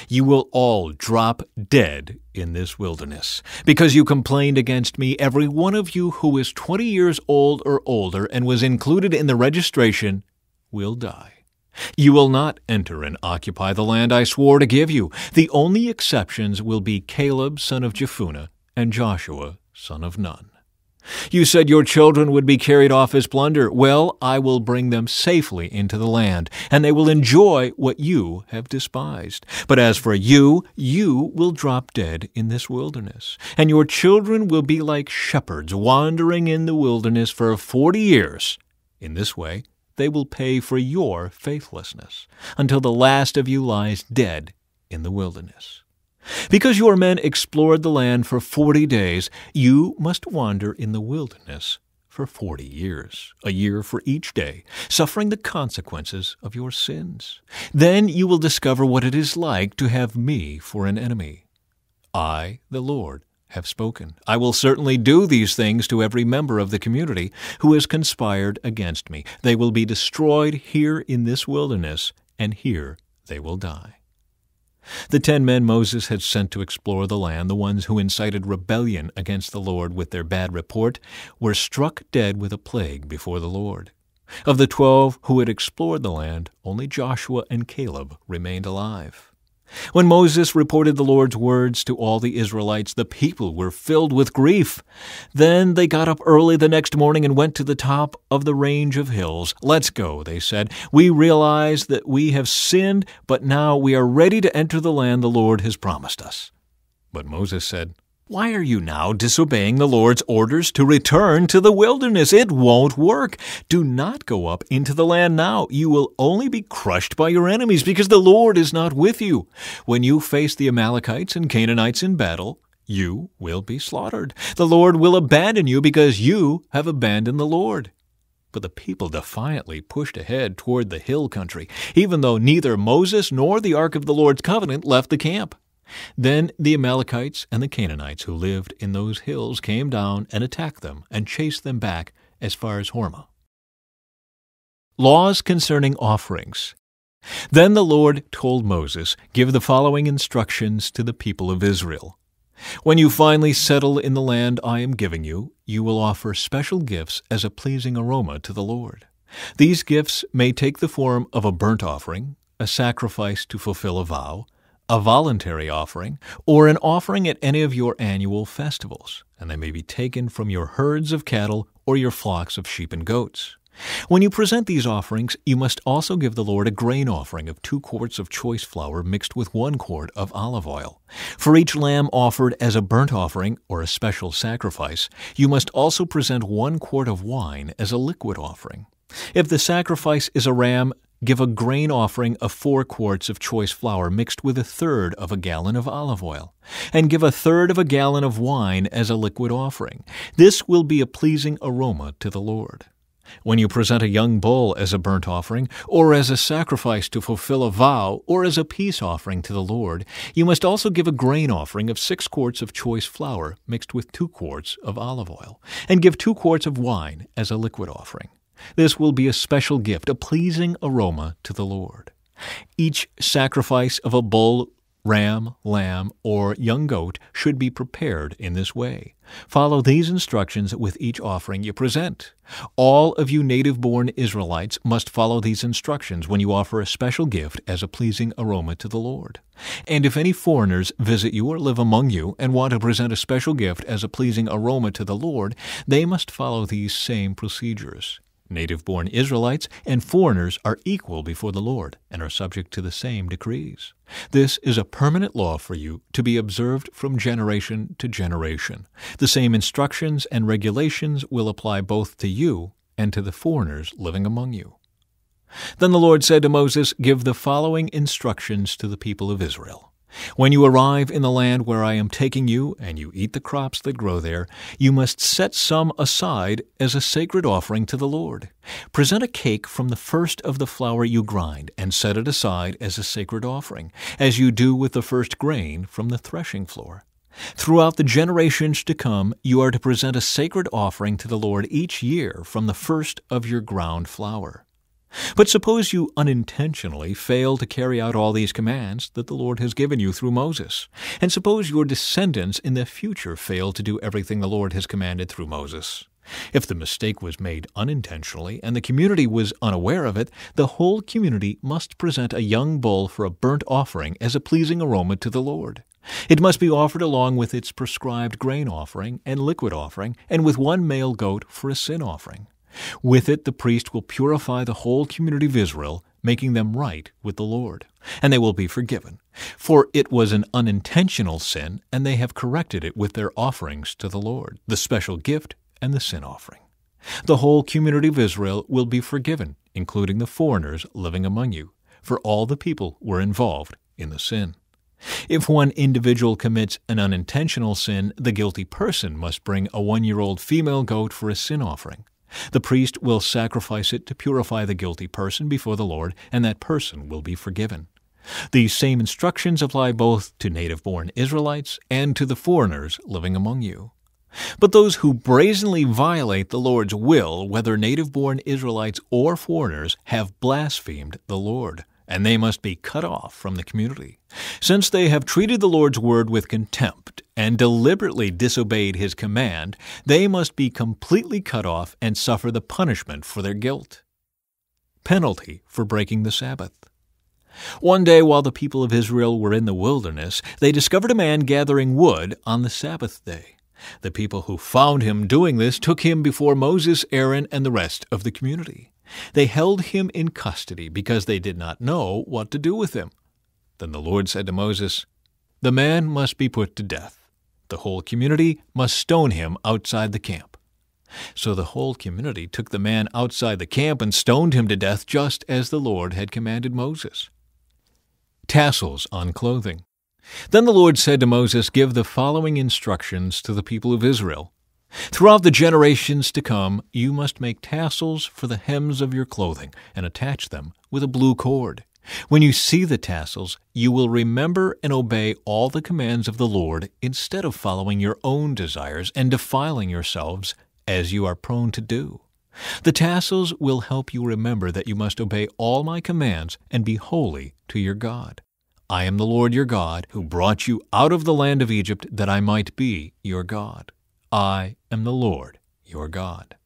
You will all drop dead in this wilderness. Because you complained against me, every one of you who is 20 years old or older and was included in the registration will die. You will not enter and occupy the land I swore to give you. The only exceptions will be Caleb, son of Jephunneh, and Joshua, son of Nun. You said your children would be carried off as plunder. Well, I will bring them safely into the land, and they will enjoy what you have despised. But as for you, you will drop dead in this wilderness, and your children will be like shepherds wandering in the wilderness for 40 years. In this way, they will pay for your faithlessness, until the last of you lies dead in the wilderness. Because your men explored the land for 40 days, you must wander in the wilderness for 40 years, a year for each day, suffering the consequences of your sins. Then you will discover what it is like to have me for an enemy. I, the Lord, have spoken. I will certainly do these things to every member of the community who has conspired against me. They will be destroyed here in this wilderness, and here they will die. The 10 men Moses had sent to explore the land, the ones who incited rebellion against the Lord with their bad report, were struck dead with a plague before the Lord. Of the 12 who had explored the land, only Joshua and Caleb remained alive. When Moses reported the Lord's words to all the Israelites, the people were filled with grief. Then they got up early the next morning and went to the top of the range of hills. "Let's go," they said. "We realize that we have sinned, but now we are ready to enter the land the Lord has promised us." But Moses said, "Why are you now disobeying the Lord's orders to return to the wilderness? It won't work. Do not go up into the land now. You will only be crushed by your enemies because the Lord is not with you. When you face the Amalekites and Canaanites in battle, you will be slaughtered. The Lord will abandon you because you have abandoned the Lord." But the people defiantly pushed ahead toward the hill country, even though neither Moses nor the Ark of the Lord's covenant left the camp. Then the Amalekites and the Canaanites who lived in those hills came down and attacked them and chased them back as far as Hormah. Laws concerning offerings. Then the Lord told Moses, "Give the following instructions to the people of Israel. When you finally settle in the land I am giving you, you will offer special gifts as a pleasing aroma to the Lord. These gifts may take the form of a burnt offering, a sacrifice to fulfill a vow, a voluntary offering, or an offering at any of your annual festivals, and they may be taken from your herds of cattle or your flocks of sheep and goats. When you present these offerings, you must also give the Lord a grain offering of 2 quarts of choice flour mixed with 1 quart of olive oil. For each lamb offered as a burnt offering or a special sacrifice, you must also present 1 quart of wine as a liquid offering. If the sacrifice is a ram, give a grain offering of 4 quarts of choice flour mixed with 1/3 of a gallon of olive oil, and give 1/3 of a gallon of wine as a liquid offering. This will be a pleasing aroma to the Lord. When you present a young bull as a burnt offering, or as a sacrifice to fulfill a vow, or as a peace offering to the Lord, you must also give a grain offering of 6 quarts of choice flour mixed with 2 quarts of olive oil, and give 2 quarts of wine as a liquid offering. This will be a special gift, a pleasing aroma to the Lord. Each sacrifice of a bull, ram, lamb, or young goat should be prepared in this way. Follow these instructions with each offering you present. All of you native-born Israelites must follow these instructions when you offer a special gift as a pleasing aroma to the Lord. And if any foreigners visit you or live among you and want to present a special gift as a pleasing aroma to the Lord, they must follow these same procedures. Native-born Israelites and foreigners are equal before the Lord and are subject to the same decrees. This is a permanent law for you to be observed from generation to generation. The same instructions and regulations will apply both to you and to the foreigners living among you. Then the Lord said to Moses, "Give the following instructions to the people of Israel. When you arrive in the land where I am taking you, and you eat the crops that grow there, you must set some aside as a sacred offering to the Lord. Present a cake from the first of the flour you grind, and set it aside as a sacred offering, as you do with the first grain from the threshing floor. Throughout the generations to come, you are to present a sacred offering to the Lord each year from the first of your ground flour. But suppose you unintentionally fail to carry out all these commands that the Lord has given you through Moses, and suppose your descendants in the future fail to do everything the Lord has commanded through Moses. If the mistake was made unintentionally and the community was unaware of it, the whole community must present a young bull for a burnt offering as a pleasing aroma to the Lord. It must be offered along with its prescribed grain offering and liquid offering, and with 1 male goat for a sin offering. With it the priest will purify the whole community of Israel, making them right with the Lord, and they will be forgiven. For it was an unintentional sin, and they have corrected it with their offerings to the Lord, the special gift and the sin offering. The whole community of Israel will be forgiven, including the foreigners living among you, for all the people were involved in the sin. If one individual commits an unintentional sin, the guilty person must bring a 1-year-old female goat for a sin offering. The priest will sacrifice it to purify the guilty person before the Lord, and that person will be forgiven. These same instructions apply both to native-born Israelites and to the foreigners living among you. But those who brazenly violate the Lord's will, whether native-born Israelites or foreigners, have blasphemed the Lord, and they must be cut off from the community. Since they have treated the Lord's word with contempt and deliberately disobeyed His command, they must be completely cut off and suffer the punishment for their guilt. Penalty for breaking the Sabbath. One day while the people of Israel were in the wilderness, they discovered a man gathering wood on the Sabbath day. The people who found him doing this took him before Moses, Aaron, and the rest of the community. They held him in custody because they did not know what to do with him. Then the Lord said to Moses, "The man must be put to death. The whole community must stone him outside the camp." So the whole community took the man outside the camp and stoned him to death just as the Lord had commanded Moses. Tassels on clothing. Then the Lord said to Moses, "Give the following instructions to the people of Israel. Throughout the generations to come, you must make tassels for the hems of your clothing and attach them with a blue cord. When you see the tassels, you will remember and obey all the commands of the Lord instead of following your own desires and defiling yourselves as you are prone to do. The tassels will help you remember that you must obey all my commands and be holy to your God. I am the Lord your God, who brought you out of the land of Egypt, that I might be your God. I am the Lord your God.